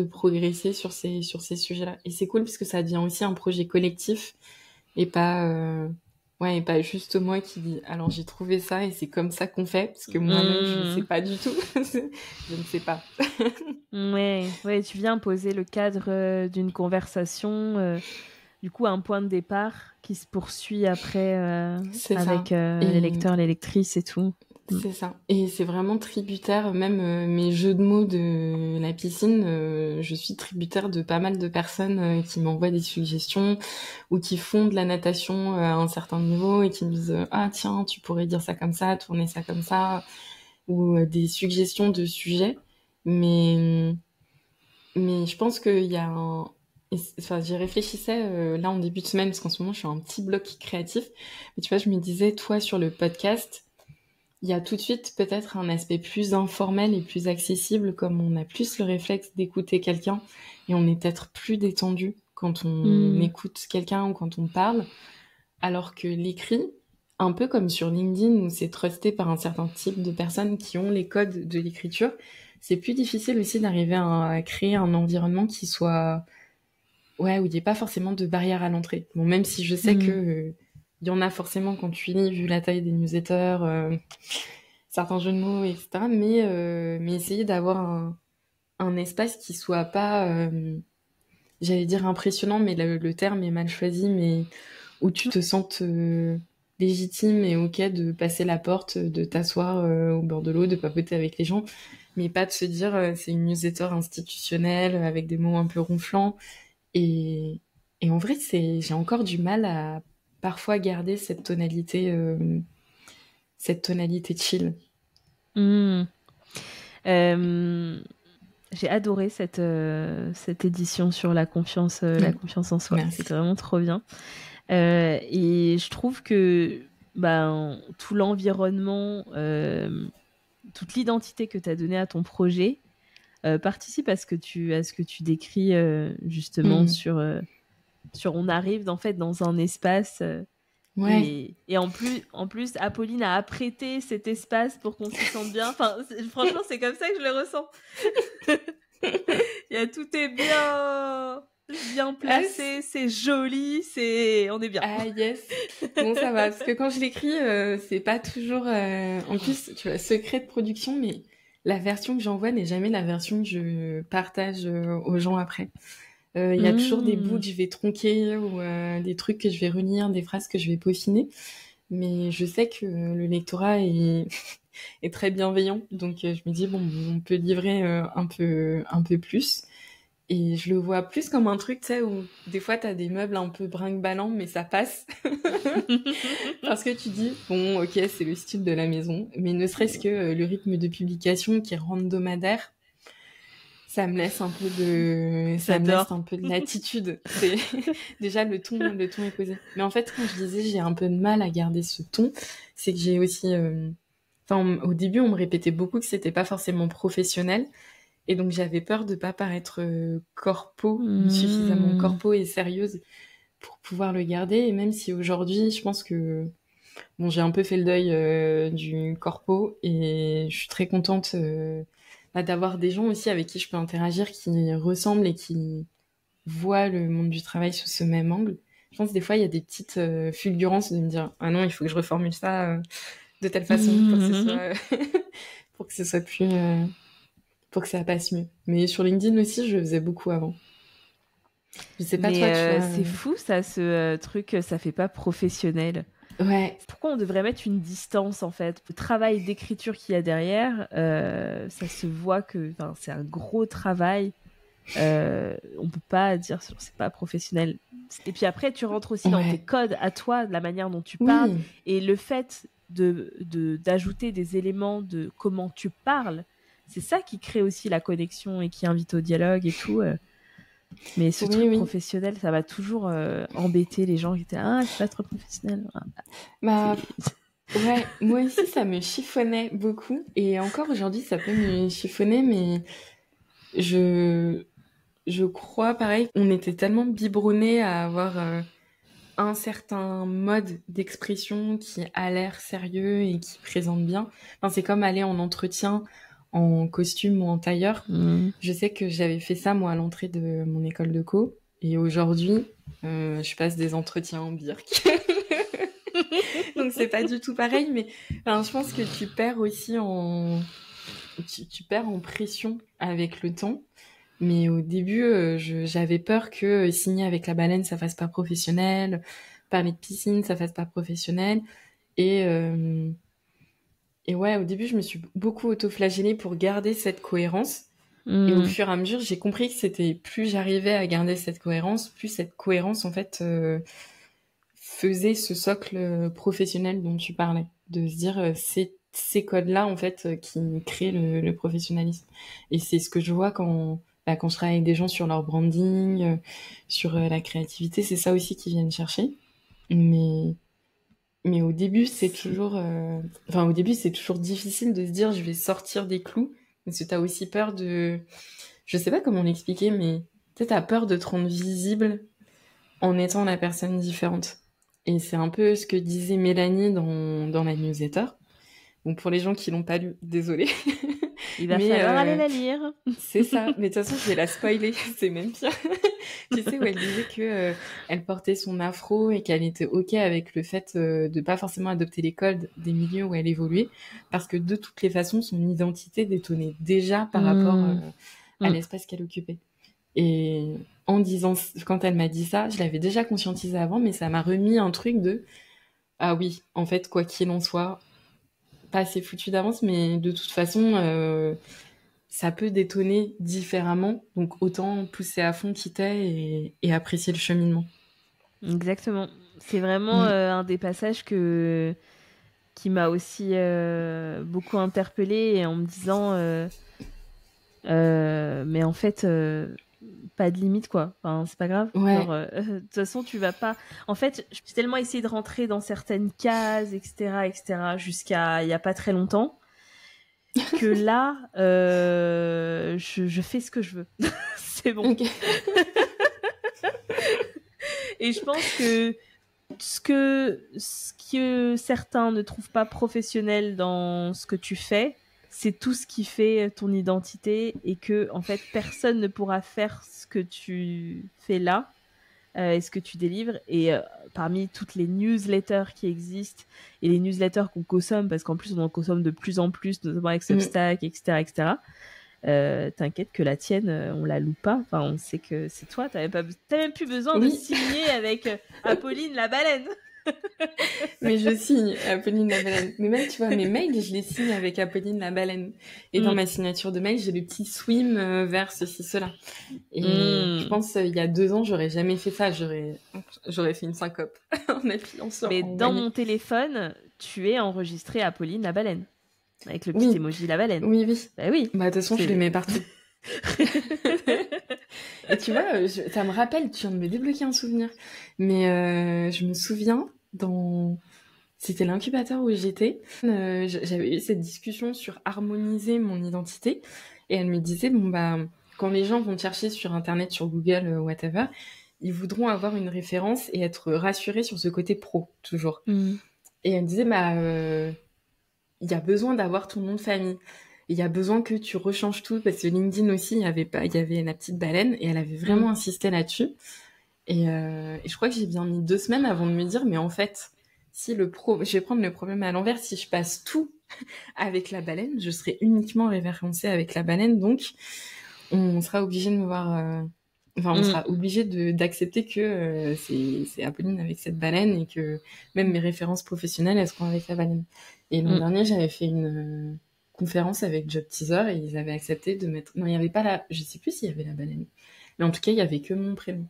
progresser sur ces sujets-là. Et c'est cool parce que ça devient aussi un projet collectif et pas juste moi qui dis alors j'ai trouvé ça et c'est comme ça qu'on fait, parce que moi-même je ne sais pas du tout. Je ne sais pas. Ouais, tu viens poser le cadre d'une conversation, du coup un point de départ qui se poursuit après avec les lecteurs, les lectrices et tout. C'est ça. Et c'est vraiment tributaire, même mes jeux de mots de la piscine, je suis tributaire de pas mal de personnes qui m'envoient des suggestions ou qui font de la natation à un certain niveau et qui me disent ah tiens, tu pourrais dire ça comme ça, tourner ça comme ça, ou des suggestions de sujets. Mais je pense qu'il y a j'y réfléchissais là en début de semaine, parce qu'en ce moment je suis un petit bloc créatif. Mais tu vois, je me disais, toi sur le podcast, il y a tout de suite peut-être un aspect plus informel et plus accessible, comme on a plus le réflexe d'écouter quelqu'un et on est peut-être plus détendu quand on écoute quelqu'un ou quand on parle, alors que l'écrit, un peu comme sur LinkedIn où c'est trusté par un certain type de personnes qui ont les codes de l'écriture, c'est plus difficile aussi d'arriver à créer un environnement qui soit, ouais, où il n'y ait pas forcément de barrière à l'entrée. Bon, même si je sais que il y en a forcément quand tu lis, vu la taille des newsletters, certains jeux de mots, etc. Mais essayer d'avoir un espace qui soit pas, j'allais dire impressionnant, mais le terme est mal choisi, mais où tu te sentes légitime et ok de passer la porte, de t'asseoir au bord de l'eau, de papoter avec les gens, mais pas de se dire c'est une newsletter institutionnelle avec des mots un peu ronflants. Et en vrai, j'ai encore du mal à parfois garder cette tonalité chill. J'ai adoré cette édition sur la confiance en soi. Merci. C'était vraiment trop bien. Et je trouve que tout l'environnement, toute l'identité que tu as donnée à ton projet participe à ce que tu décris justement sur on arrive en fait dans un espace Ouais. et en plus Apolline a apprêté cet espace pour qu'on se sente bien. Enfin, franchement, c'est comme ça que je le ressens. Tout est bien placé, c'est joli, on est bien. Ah yes. Bon, ça va, parce que quand je l'écris, c'est pas toujours... En plus, tu vois, secret de production, mais la version que j'envoie n'est jamais la version que je partage aux gens après. Il y a toujours des bouts que je vais tronquer ou des trucs que je vais relire, des phrases que je vais peaufiner. Mais je sais que le lectorat est, est très bienveillant, donc je me dis, bon, on peut livrer un peu plus. Et je le vois plus comme un truc, tu sais, où des fois t'as des meubles un peu brinque-ballant, mais ça passe. Parce que tu dis, bon, ok, c'est le style de la maison, mais ne serait-ce que le rythme de publication qui est hebdomadaire, ça me laisse un peu de latitude. C'est déjà le ton est posé. Mais en fait, quand je disais j'ai un peu de mal à garder ce ton, c'est que j'ai aussi, au début, on me répétait beaucoup que c'était pas forcément professionnel. Et donc j'avais peur de pas paraître suffisamment corpo et sérieuse pour pouvoir le garder. Et même si aujourd'hui, je pense que bon, j'ai un peu fait le deuil du corpo et je suis très contente d'avoir des gens aussi avec qui je peux interagir qui ressemblent et qui voient le monde du travail sous ce même angle. Je pense que des fois il y a des petites fulgurances de me dire ah non, il faut que je reformule ça de telle façon pour que ce soit pour que ce soit plus pour que ça passe mieux. Mais sur LinkedIn aussi, je le faisais beaucoup avant. Je sais pas, toi, tu vois... c'est fou, ça, ce truc, ça fait pas professionnel. Ouais. Pourquoi on devrait mettre une distance, en fait? Le travail d'écriture qu'il y a derrière, ça se voit que c'est un gros travail. On peut pas dire que c'est pas professionnel. Et puis après, tu rentres aussi dans tes codes à toi, de la manière dont tu parles. Et le fait d'ajouter des éléments de comment tu parles, c'est ça qui crée aussi la connexion et qui invite au dialogue et tout. Mais ce truc professionnel, ça va toujours embêter les gens qui étaient c'est pas trop professionnel. Bah, ouais, moi aussi, ça me chiffonnait beaucoup. Et encore aujourd'hui, ça peut me chiffonner, mais je crois, pareil, on était tellement biberonnés à avoir un certain mode d'expression qui a l'air sérieux et qui présente bien. Enfin, c'est comme aller en entretien en costume ou en tailleur. Je sais que j'avais fait ça, moi, à l'entrée de mon école de co. Et aujourd'hui, je passe des entretiens en birk. Donc, c'est pas du tout pareil. Mais je pense que tu perds aussi tu perds en pression avec le temps. Mais au début, j'avais peur que signer avec la baleine, ça fasse pas professionnel. Parler de piscine, ça fasse pas professionnel. Et ouais, au début, je me suis beaucoup auto-flagellée pour garder cette cohérence. Et au fur et à mesure, j'ai compris que c'était plus j'arrivais à garder cette cohérence, plus cette cohérence, en fait, faisait ce socle professionnel dont tu parlais. De se dire, c'est ces codes-là, en fait, qui créent le professionnalisme. Et c'est ce que je vois quand je travaille avec des gens sur leur branding, sur la créativité, c'est ça aussi qu'ils viennent chercher. Mais au début, c'est toujours difficile de se dire je vais sortir des clous parce que t'as aussi peur de, je sais pas comment l'expliquer, mais tu sais, t'as peur de te rendre visible en étant la personne différente. Et c'est un peu ce que disait Mélanie dans la newsletter. Bon, pour les gens qui l'ont pas lu, désolé. Il va falloir aller la lire. C'est ça. Mais de toute façon, je vais la spoiler. C'est même pire. Tu sais, où elle disait que elle portait son afro et qu'elle était OK avec le fait de pas forcément adopter les codes des milieux où elle évoluait, parce que de toutes les façons, son identité détonnait déjà par rapport à l'espace qu'elle occupait. Et en disant, quand elle m'a dit ça, je l'avais déjà conscientisé avant, mais ça m'a remis un truc de ah oui, en fait, quoi qu'il en soit, pas assez foutu d'avance, mais de toute façon, ça peut détonner différemment, donc autant pousser à fond quitte et apprécier le cheminement. Exactement. C'est vraiment un des passages qui m'a aussi beaucoup interpellée, en me disant mais en fait pas de limite, quoi. Enfin, c'est pas grave. Ouais. Genre, de toute façon, tu vas pas. En fait, j'ai tellement essayé de rentrer dans certaines cases, etc., jusqu'à il y a pas très longtemps, que là, je fais ce que je veux. C'est bon. Okay. Et je pense que ce que certains ne trouvent pas professionnel dans ce que tu fais, c'est tout ce qui fait ton identité, et que en fait personne ne pourra faire ce que tu fais là et ce que tu délivres. Et parmi toutes les newsletters qui existent et les newsletters qu'on consomme, parce qu'en plus on en consomme de plus en plus, notamment avec Substack, etc., t'inquiète que la tienne, on la loue pas. Enfin, on sait que c'est toi. T'as même plus besoin de signer avec Apolline la baleine. Mais je signe Apolline la baleine. Mais même, tu vois, mes mails, je les signe avec Apolline la baleine. Et dans ma signature de mail, j'ai le petit swim vers ceci, cela. Et je pense, il y a 2 ans, j'aurais jamais fait ça. J'aurais fait une syncope en appuyant sur. Mais dans mon téléphone, tu es enregistré Apolline la baleine. Avec le petit emoji la baleine. Oui, oui. Bah oui. Bah, de toute façon, je les mets partout. Et tu vois, ça me rappelle, tu viens de me débloquer un souvenir. Mais je me souviens, c'était l'incubateur où j'étais, j'avais eu cette discussion sur harmoniser mon identité. Et elle me disait, bon bah, quand les gens vont chercher sur Internet, sur Google, whatever, ils voudront avoir une référence et être rassurés sur ce côté pro, toujours. Et elle me disait, bah, il y a besoin d'avoir ton nom de famille. Il y a besoin que tu rechanges tout, parce que LinkedIn aussi, il y avait la petite baleine, et elle avait vraiment insisté là-dessus. Et je crois que j'ai bien mis 2 semaines avant de me dire, mais en fait, si je vais prendre le problème à l'envers, si je passe tout avec la baleine, je serai uniquement référencée avec la baleine, donc on sera obligé de me voir, on sera obligé d'accepter que c'est Apolline avec cette baleine, et que même mes références professionnelles, elles seront avec la baleine. Et l'an dernier, j'avais fait une conférence avec Job Teaser, et ils avaient accepté de mettre... Non, il n'y avait pas je sais plus s'il y avait la baleine. Mais en tout cas, il y avait que mon prénom.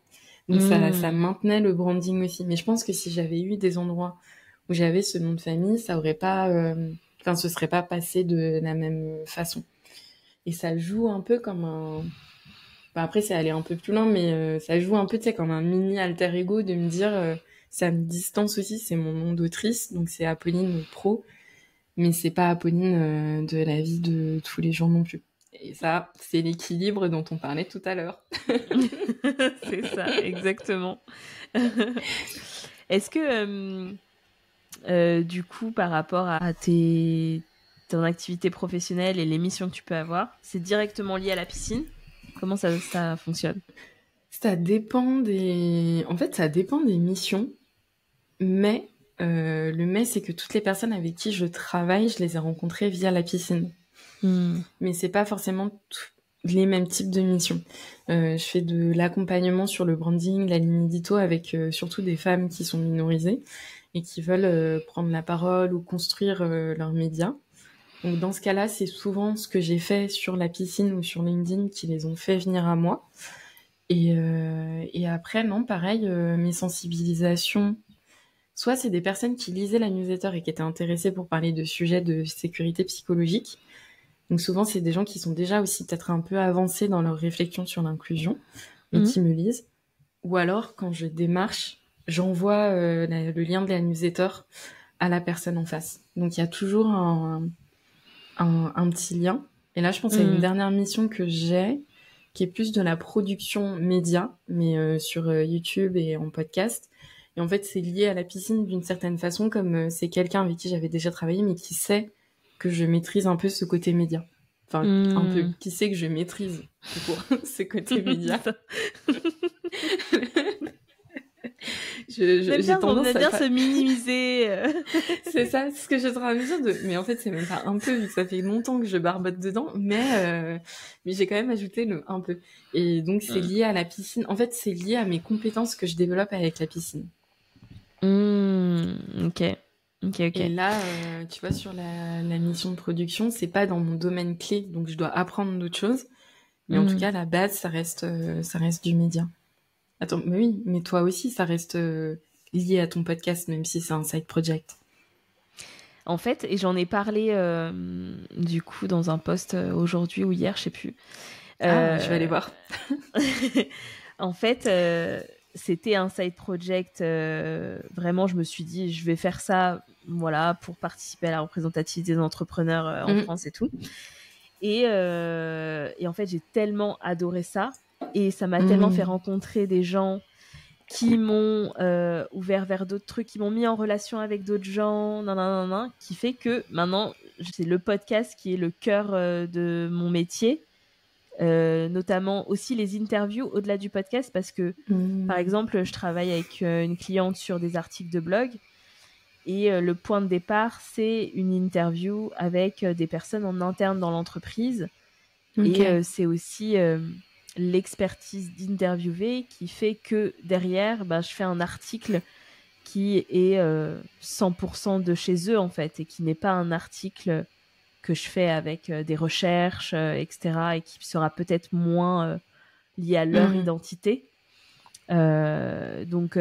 Donc ça maintenait le branding aussi. Mais je pense que si j'avais eu des endroits où j'avais ce nom de famille, ça aurait pas... ce serait pas passé de la même façon. Et ça joue un peu comme un... après, c'est aller un peu plus loin, mais ça joue un peu, tu sais, comme un mini alter ego, de me dire... ça me distance aussi, c'est mon nom d'autrice, donc c'est Apolline pro, mais c'est pas Apolline de la vie de tous les jours non plus. Et ça, c'est l'équilibre dont on parlait tout à l'heure. C'est ça, exactement. Est-ce que, du coup, par rapport à ton activité professionnelle et les missions que tu peux avoir, c'est directement lié à la piscine? Comment ça fonctionne? Ça dépend des missions, mais le mais, c'est que toutes les personnes avec qui je travaille, je les ai rencontrées via la piscine. Mais c'est pas forcément les mêmes types de missions. Je fais de l'accompagnement sur le branding, la ligne édito, avec surtout des femmes qui sont minorisées et qui veulent prendre la parole ou construire leurs médias. Donc dans ce cas-là, c'est souvent ce que j'ai fait sur la piscine ou sur LinkedIn qui les ont fait venir à moi. Et après, non, pareil, mes sensibilisations, soit c'est des personnes qui lisaient la newsletter et qui étaient intéressées pour parler de sujets de sécurité psychologique. Donc souvent, c'est des gens qui sont déjà aussi peut-être un peu avancés dans leur réflexion sur l'inclusion et qui me lisent. Ou alors, quand je démarche, j'envoie le lien de la newsletter à la personne en face. Donc il y a toujours un petit lien. Et là, je pense à une dernière mission que j'ai. qui est plus de la production média, mais sur YouTube et en podcast. Et en fait, c'est lié à la piscine d'une certaine façon, comme c'est quelqu'un avec qui j'avais déjà travaillé, mais qui sait que je maîtrise un peu ce côté média. Enfin, un peu, qui sait que je maîtrise pour ce côté média. J'aime bien, on aime bien se minimiser. C'est ça, c'est ce que j'étais en train de dire. Mais en fait, c'est même pas un peu, vu que ça fait longtemps que je barbote dedans. Mais j'ai quand même ajouté le un peu. Et donc, c'est lié à la piscine. En fait, c'est lié à mes compétences que je développe avec la piscine. Ok. Et là, tu vois, sur la mission de production, c'est pas dans mon domaine clé, donc je dois apprendre d'autres choses. Mais en tout cas, la base, ça reste du média. Attends, mais oui, mais toi aussi, ça reste lié à ton podcast, même si c'est un side project. En fait, et j'en ai parlé du coup dans un post aujourd'hui ou hier, je sais plus. Je vais aller voir. En fait, c'était un side project. Vraiment, je me suis dit, je vais faire ça, voilà, pour participer à la représentativité des entrepreneurs en France et tout. Et en fait, j'ai tellement adoré ça. Et ça m'a tellement fait rencontrer des gens qui m'ont ouvert vers d'autres trucs, qui m'ont mis en relation avec d'autres gens, qui fait que maintenant, c'est le podcast qui est le cœur de mon métier. Notamment aussi les interviews au-delà du podcast, parce que, par exemple, je travaille avec une cliente sur des articles de blog. Et le point de départ, c'est une interview avec des personnes en interne dans l'entreprise. Okay. Et c'est aussi l'expertise d'interviewer qui fait que derrière, je fais un article qui est 100% de chez eux, en fait, et qui n'est pas un article que je fais avec des recherches, etc., et qui sera peut-être moins lié à leur identité. Donc,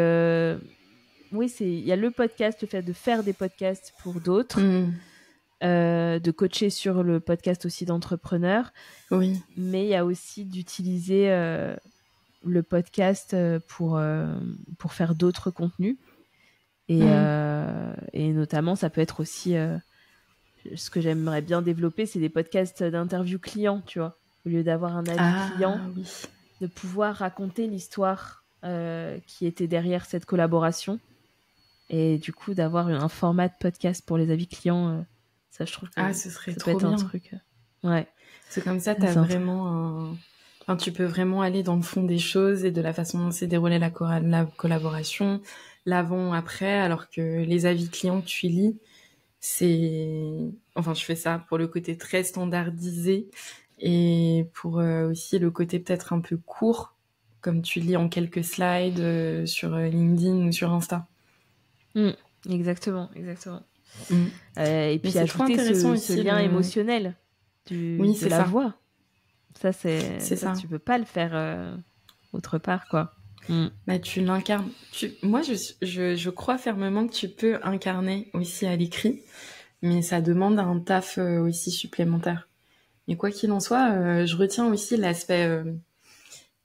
oui, il y a le podcast, le fait de faire des podcasts pour d'autres, de coacher sur le podcast aussi d'entrepreneurs. Oui. Mais il y a aussi d'utiliser le podcast pour faire d'autres contenus. Et notamment, ça peut être aussi... ce que j'aimerais bien développer, c'est des podcasts d'interview clients, tu vois. Au lieu d'avoir un avis client, de pouvoir raconter l'histoire qui était derrière cette collaboration. Et du coup, d'avoir un format de podcast pour les avis clients, ça, je trouve que ce serait ça trop peut être bien. Un truc. Ouais. C'est comme ça, t'as vraiment Enfin, tu peux vraiment aller dans le fond des choses et de la façon dont s'est déroulée la collaboration, l'avant, après, alors que les avis clients que tu lis, enfin, je fais ça pour le côté très standardisé et pour aussi le côté peut-être un peu court, comme tu lis en quelques slides sur LinkedIn ou sur Insta. Exactement. Et puis ajouter ce lien émotionnel de la voix. Ça, ça, tu peux pas le faire autre part, quoi. Tu l'incarnes. Moi, je crois fermement que tu peux incarner aussi à l'écrit, mais ça demande un taf aussi supplémentaire. Mais quoi qu'il en soit, je retiens aussi l'aspect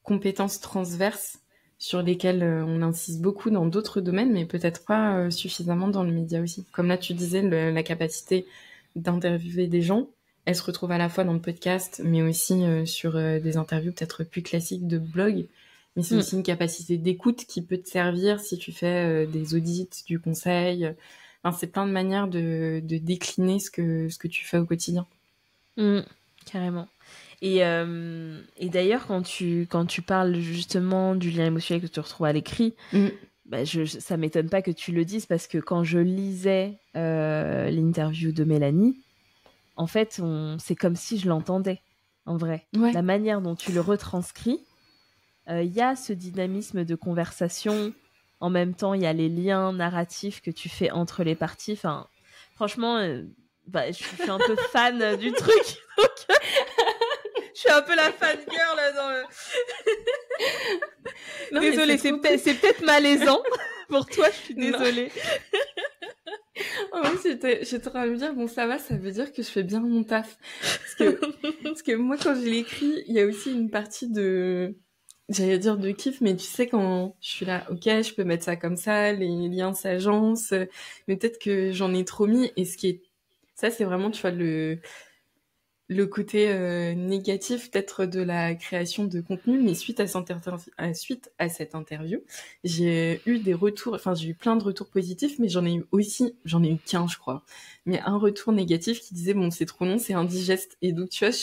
compétences transverses sur lesquelles on insiste beaucoup dans d'autres domaines, mais peut-être pas suffisamment dans le média aussi. Comme là, tu disais, la capacité d'interviewer des gens, elle se retrouve à la fois dans le podcast, mais aussi sur des interviews peut-être plus classiques de blog. Mais c'est aussi une capacité d'écoute qui peut te servir si tu fais des audits, du conseil. Enfin, c'est plein de manières de décliner ce que tu fais au quotidien. Carrément. Et d'ailleurs, quand tu parles justement du lien émotionnel que tu retrouves à l'écrit, ça m'étonne pas que tu le dises, parce que quand je lisais l'interview de Mélanie, en fait, c'est comme si je l'entendais, en vrai. Ouais. La manière dont tu le retranscris, il y a ce dynamisme de conversation. En même temps, il y a les liens narratifs que tu fais entre les parties. Enfin, franchement, je suis un peu fan du truc. Donc, je suis un peu la fangirl dans le... Non, désolée, c'est peut-être malaisant pour toi, je suis désolée. Oui, j'étais en train de me dire, bon, ça va, ça veut dire que je fais bien mon taf. Parce que moi, quand je l'écris, il y a aussi une partie j'allais dire de kiff, mais tu sais, quand je suis là, ok, je peux mettre ça comme ça, les liens s'agencent, mais peut-être que j'en ai trop mis, et ça, c'est vraiment, tu vois, le côté négatif peut-être de la création de contenu, mais suite à cette interview, j'ai eu des retours, enfin j'ai eu plein de retours positifs, mais j'en ai eu qu'un je crois, mais un retour négatif qui disait bon c'est trop long, c'est indigeste, et donc tu vois,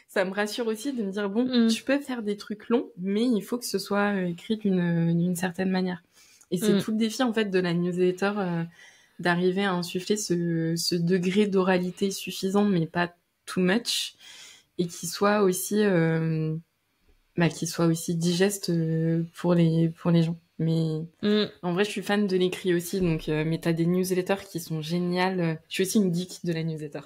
ça me rassure aussi de me dire bon tu peux faire des trucs longs, mais il faut que ce soit écrit d'une certaine manière. Et c'est tout le défi en fait de la newsletter, d'arriver à insuffler ce degré d'oralité suffisant, mais pas too much, et qui soit aussi digeste pour les gens. Mais en vrai, je suis fan de l'écrit aussi, donc mais t'as des newsletters qui sont géniales. Je suis aussi une geek de la newsletter.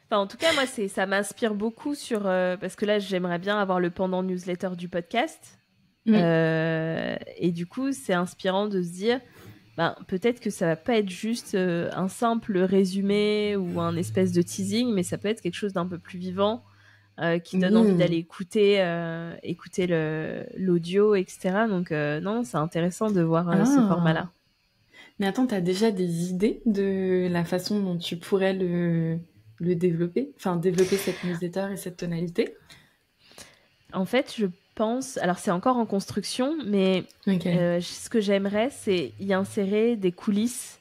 Enfin, en tout cas, moi, ça m'inspire beaucoup parce que là, j'aimerais bien avoir le pendant newsletter du podcast. Et du coup, c'est inspirant de se dire, peut-être que ça va pas être juste un simple résumé ou un espèce de teasing, mais ça peut être quelque chose d'un peu plus vivant, qui donne envie d'aller écouter l'audio, etc. Donc, non, c'est intéressant de voir ce format-là. Mais attends, t'as déjà des idées de la façon dont tu pourrais le développer, enfin développer cette newsletter et cette tonalité? En fait, je pense, alors c'est encore en construction, mais ce que j'aimerais, c'est y insérer des coulisses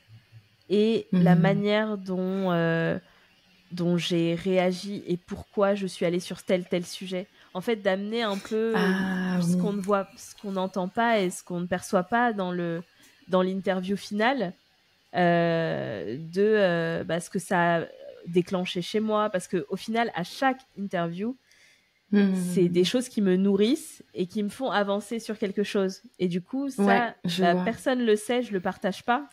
et la manière dont j'ai réagi et pourquoi je suis allée sur tel sujet. En fait, d'amener un peu ce qu'on ne voit, ce qu'on n'entend pas et ce qu'on ne perçoit pas dans l'interview finale, ce que ça a déclenché chez moi, parce que au final, à chaque interview, c'est des choses qui me nourrissent et qui me font avancer sur quelque chose. Et du coup, ça, personne le sait, je le partage pas.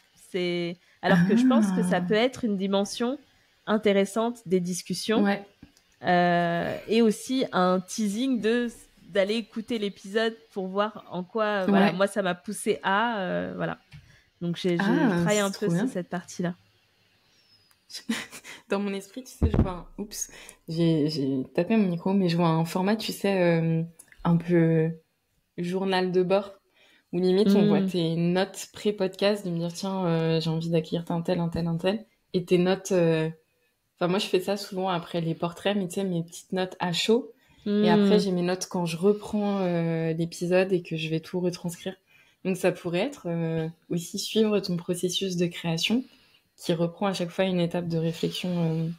Alors que je pense que ça peut être une dimension intéressante des discussions. Et aussi un teasing d'aller écouter l'épisode pour voir en quoi, moi, ça m'a poussé à... voilà. Donc, je travaille un peu sur cette partie-là. Dans mon esprit, tu sais, je vois j'ai tapé mon micro, mais je vois un format, tu sais, un peu journal de bord, où limite on voit tes notes pré-podcast, de me dire tiens, j'ai envie d'accueillir un tel, et tes notes... Enfin, moi je fais ça souvent après les portraits, mais tu sais, mes petites notes à chaud, et après j'ai mes notes quand je reprends l'épisode et que je vais tout retranscrire. Donc ça pourrait être aussi suivre ton processus de création, qui reprend à chaque fois une étape de réflexion.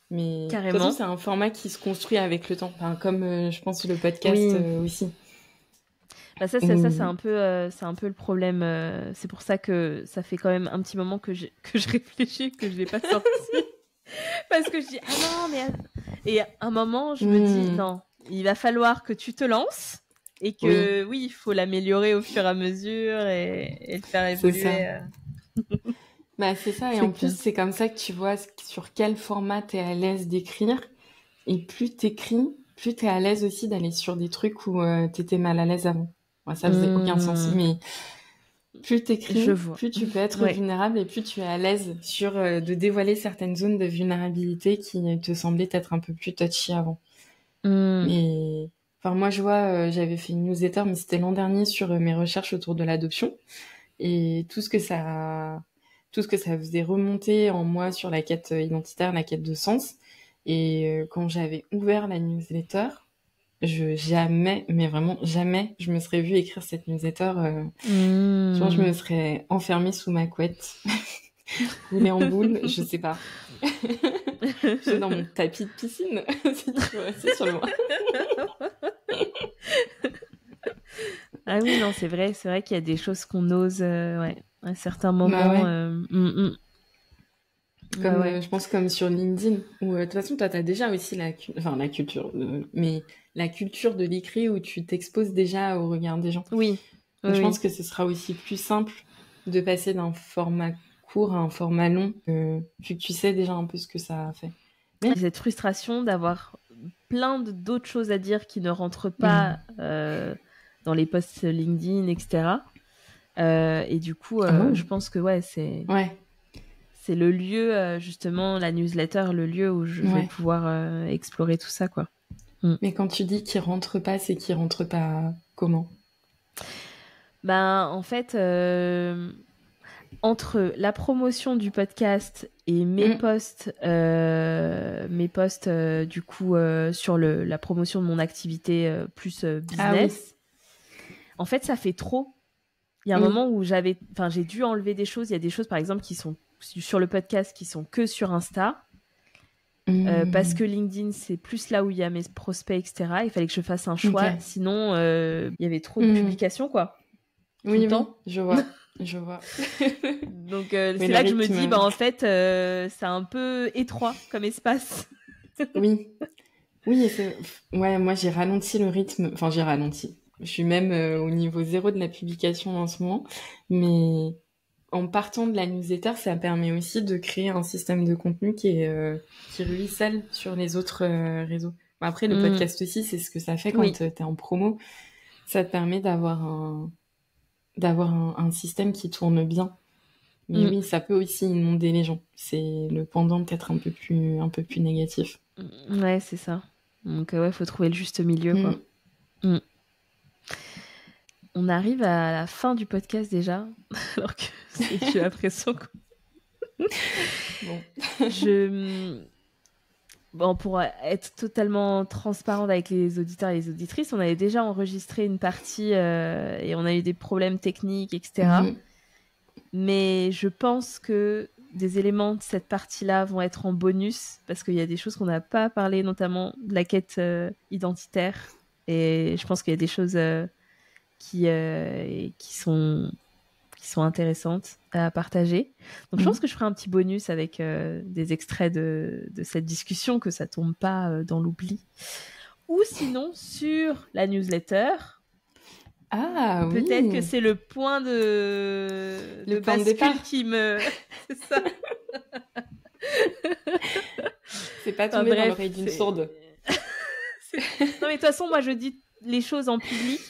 Mais carrément. De toute façon, c'est un format qui se construit avec le temps, enfin, comme je pense le podcast aussi. Ça c'est un peu le problème. C'est pour ça que ça fait quand même un petit moment que je réfléchis, que je l'ai pas sorti. Parce que je dis non mais et à un moment je me dis non, il va falloir que tu te lances et que oui il faut l'améliorer au fur et à mesure et le faire évoluer. C'est ça, et en plus c'est comme ça que tu vois sur quel format t'es à l'aise d'écrire, et plus t'écris, plus t'es à l'aise aussi d'aller sur des trucs où t'étais mal à l'aise avant. Ça faisait aucun sens, mais plus t'écris, plus tu peux être vulnérable, et plus tu es à l'aise sur de dévoiler certaines zones de vulnérabilité qui te semblaient être un peu plus touchy avant. Mais enfin, moi je vois, j'avais fait une newsletter, mais c'était l'an dernier, sur mes recherches autour de l'adoption, et tout ce que ça faisait remonter en moi sur la quête identitaire, la quête de sens. Et quand j'avais ouvert la newsletter, mais vraiment jamais, je me serais vue écrire cette newsletter. Genre, je me serais enfermée sous ma couette, roulée en boule, je sais pas. Je suis dans mon tapis de piscine, si tu veux rester sur le moi. Ah oui, non, c'est vrai qu'il y a des choses qu'on ose, à certains moments. Je pense comme sur LinkedIn, où de toute façon, toi, t'as déjà aussi la culture, mais la culture de l'écrit, où tu t'exposes déjà au regard des gens. Oui. Donc, je pense que ce sera aussi plus simple de passer d'un format court à un format long, vu que tu sais déjà un peu ce que ça fait. Mais... cette frustration d'avoir plein d'autres choses à dire qui ne rentrent pas dans les posts LinkedIn, etc. Et du coup, je pense que c'est le lieu, justement, la newsletter, le lieu où je vais pouvoir explorer tout ça, quoi. Mais quand tu dis qu'il rentre pas, c'est qu'il rentre pas comment? En fait, entre la promotion du podcast Et mes posts, du coup, sur la promotion de mon activité plus business, en fait, ça fait trop. Il y a un moment où j'ai dû enlever des choses. Il y a des choses, par exemple, qui sont sur le podcast, qui sont que sur Insta. Parce que LinkedIn, c'est plus là où il y a mes prospects, etc. Il fallait que je fasse un choix. Sinon, il y avait trop de publications, quoi. Oui, je vois. Donc, c'est là que je me dis, en fait, c'est un peu étroit comme espace. Oui, moi, j'ai ralenti le rythme. Enfin, j'ai ralenti. Je suis même au niveau 0 de la publication en ce moment. Mais en partant de la newsletter, ça permet aussi de créer un système de contenu qui ruisselle sur les autres réseaux. Après, le podcast aussi, c'est ce que ça fait quand t'es en promo. Ça te permet d'avoir un système qui tourne bien. Mais oui, ça peut aussi inonder les gens. C'est le pendant peut-être un peu plus négatif. Ouais, c'est ça. Donc, faut trouver le juste milieu, quoi. On arrive à la fin du podcast déjà, alors que j'ai l'impression que... pour être totalement transparente avec les auditeurs et les auditrices, on avait déjà enregistré une partie et on a eu des problèmes techniques, etc. Mais je pense que des éléments de cette partie-là vont être en bonus parce qu'il y a des choses qu'on n'a pas parlé, notamment de la quête identitaire. Et je pense qu'il y a des choses qui sont intéressantes à partager. Donc, je pense que je ferai un petit bonus avec des extraits de cette discussion, que ça tombe pas dans l'oubli. Ou sinon, sur la newsletter... Peut-être que c'est le point de bascule qui me... c'est ça. C'est pas tombé dans l'oreille d'une sourde. Non, mais de toute façon, moi, je dis les choses en public,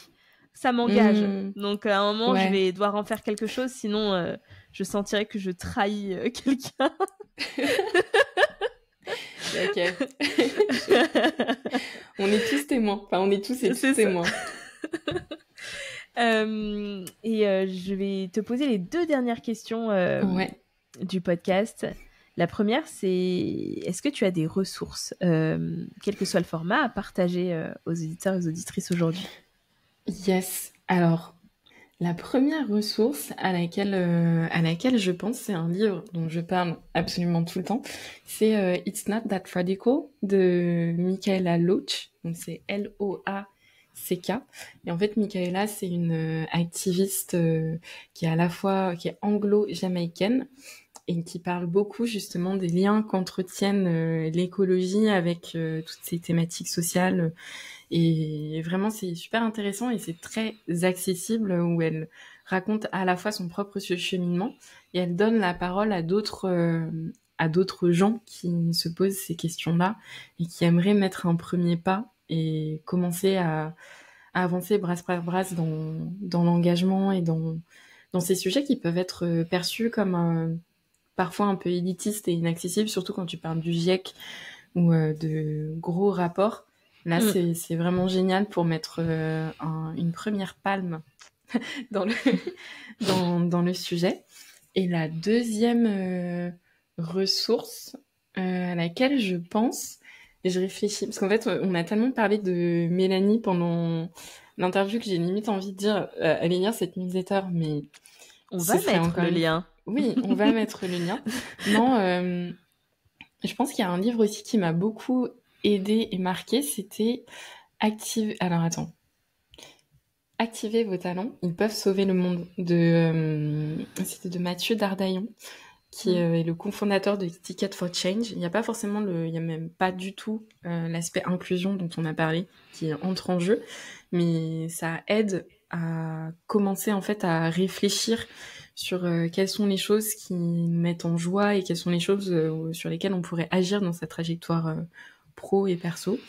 ça m'engage. Donc, à un moment, je vais devoir en faire quelque chose, sinon, je sentirais que je trahis quelqu'un. Ok. On est tous témoins. Enfin, on est tous et tous témoins. Je vais te poser les 2 dernières questions du podcast. La première, c'est est-ce que tu as des ressources, quel que soit le format, à partager aux auditeurs et aux auditrices aujourd'hui? Yes. Alors, la première ressource à laquelle je pense, c'est un livre dont je parle absolument tout le temps. C'est It's Not That Radical de Michaela Loach. Donc, c'est Loack. Et en fait, Michaela, c'est une activiste qui est anglo-jamaïcaine et qui parle beaucoup justement des liens qu'entretiennent l'écologie avec toutes ces thématiques sociales. Et vraiment, c'est super intéressant et c'est très accessible où elle raconte à la fois son propre cheminement et elle donne la parole à d'autres gens qui se posent ces questions-là et qui aimeraient mettre un premier pas et commencer à avancer brasse par brasse dans l'engagement et dans ces sujets qui peuvent être perçus comme parfois un peu élitistes et inaccessibles, surtout quand tu parles du GIEC ou de gros rapports. Là, c'est vraiment génial pour mettre une première palme dans le sujet. Et la deuxième ressource à laquelle je pense, et je réfléchis, parce qu'en fait, on a tellement parlé de Mélanie pendant l'interview que j'ai limite envie de dire allez lire cette newsletter, mais on va mettre le lien. Oui, on va mettre le lien. Non, je pense qu'il y a un livre aussi qui m'a beaucoup aidé et marqué, c'était Activez vos talents, ils peuvent sauver le monde c'était de Mathieu Dardaillon qui est le cofondateur de Ticket for Change. Il n'y a pas forcément il y a même pas du tout l'aspect inclusion dont on a parlé qui entre en jeu, mais ça aide à commencer en fait à réfléchir sur quelles sont les choses qui nous mettent en joie et quelles sont les choses sur lesquelles on pourrait agir dans sa trajectoire pro et perso.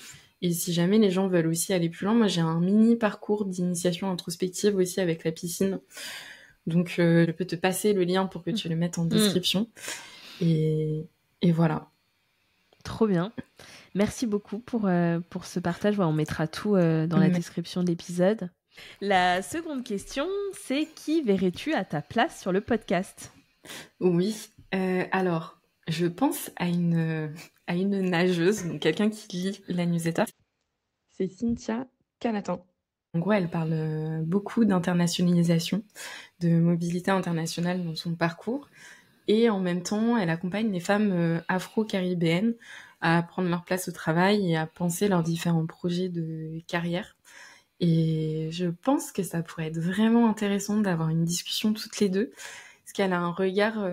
Et si jamais les gens veulent aussi aller plus loin, moi j'ai un mini parcours d'initiation introspective aussi avec la piscine. Donc je peux te passer le lien pour que tu le mettes en description. Et voilà. Trop bien. Merci beaucoup pour ce partage. Ouais, on mettra tout dans la description de l'épisode. La seconde question, c'est qui verrais-tu à ta place sur le podcast ? Oui, alors Je pense à une nageuse, donc quelqu'un qui lit la newsletter. C'est Cynthia Calatan. En gros, elle parle beaucoup d'internationalisation, de mobilité internationale dans son parcours. Et en même temps, elle accompagne les femmes afro-caribéennes à prendre leur place au travail et à penser leurs différents projets de carrière. Et je pense que ça pourrait être vraiment intéressant d'avoir une discussion toutes les deux, parce qu'elle a un regard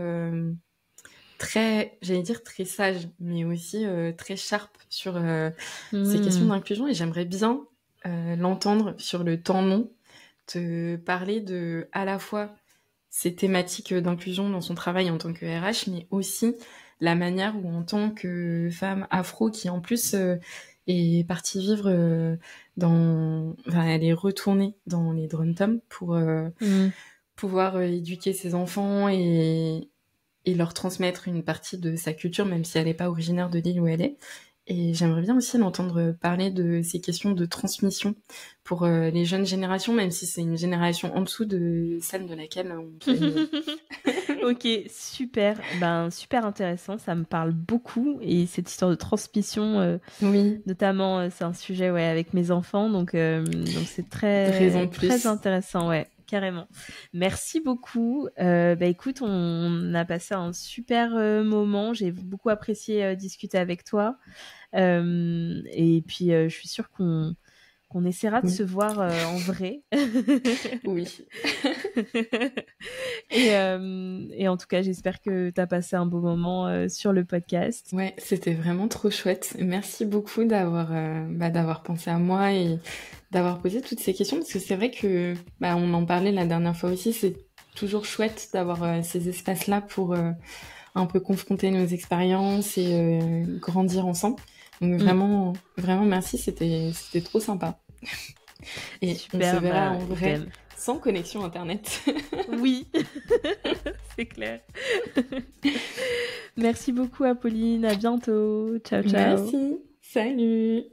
très, j'allais dire très sage, mais aussi très sharp sur ces questions d'inclusion. Et j'aimerais bien l'entendre sur le temps long, te parler de à la fois ces thématiques d'inclusion dans son travail en tant que RH, mais aussi la manière où en tant que femme afro qui en plus est partie vivre elle est retournée dans les Drum-Tom pour pouvoir éduquer ses enfants et leur transmettre une partie de sa culture, même si elle n'est pas originaire de l'île où elle est. Et j'aimerais bien aussi l'entendre parler de ces questions de transmission pour les jeunes générations, même si c'est une génération en dessous de celle de laquelle on fait... Ok, super. Super intéressant. Ça me parle beaucoup. Et cette histoire de transmission, oui. Notamment, c'est un sujet avec mes enfants. Donc c'est très intéressant. Ouais. Carrément. Merci beaucoup. Écoute, on a passé un super moment. J'ai beaucoup apprécié discuter avec toi. Et puis, je suis sûre qu'on essaiera de se voir en vrai. Oui. Et en tout cas, j'espère que tu as passé un beau moment sur le podcast. Ouais, c'était vraiment trop chouette. Merci beaucoup d'avoir pensé à moi et d'avoir posé toutes ces questions, parce que c'est vrai que on en parlait la dernière fois aussi, c'est toujours chouette d'avoir ces espaces-là pour un peu confronter nos expériences et grandir ensemble. Donc vraiment merci, c'était trop sympa. Et super, on se verra en vrai sans connexion internet. Oui, c'est clair. Merci beaucoup Apolline, à bientôt. Ciao ciao. Merci, salut.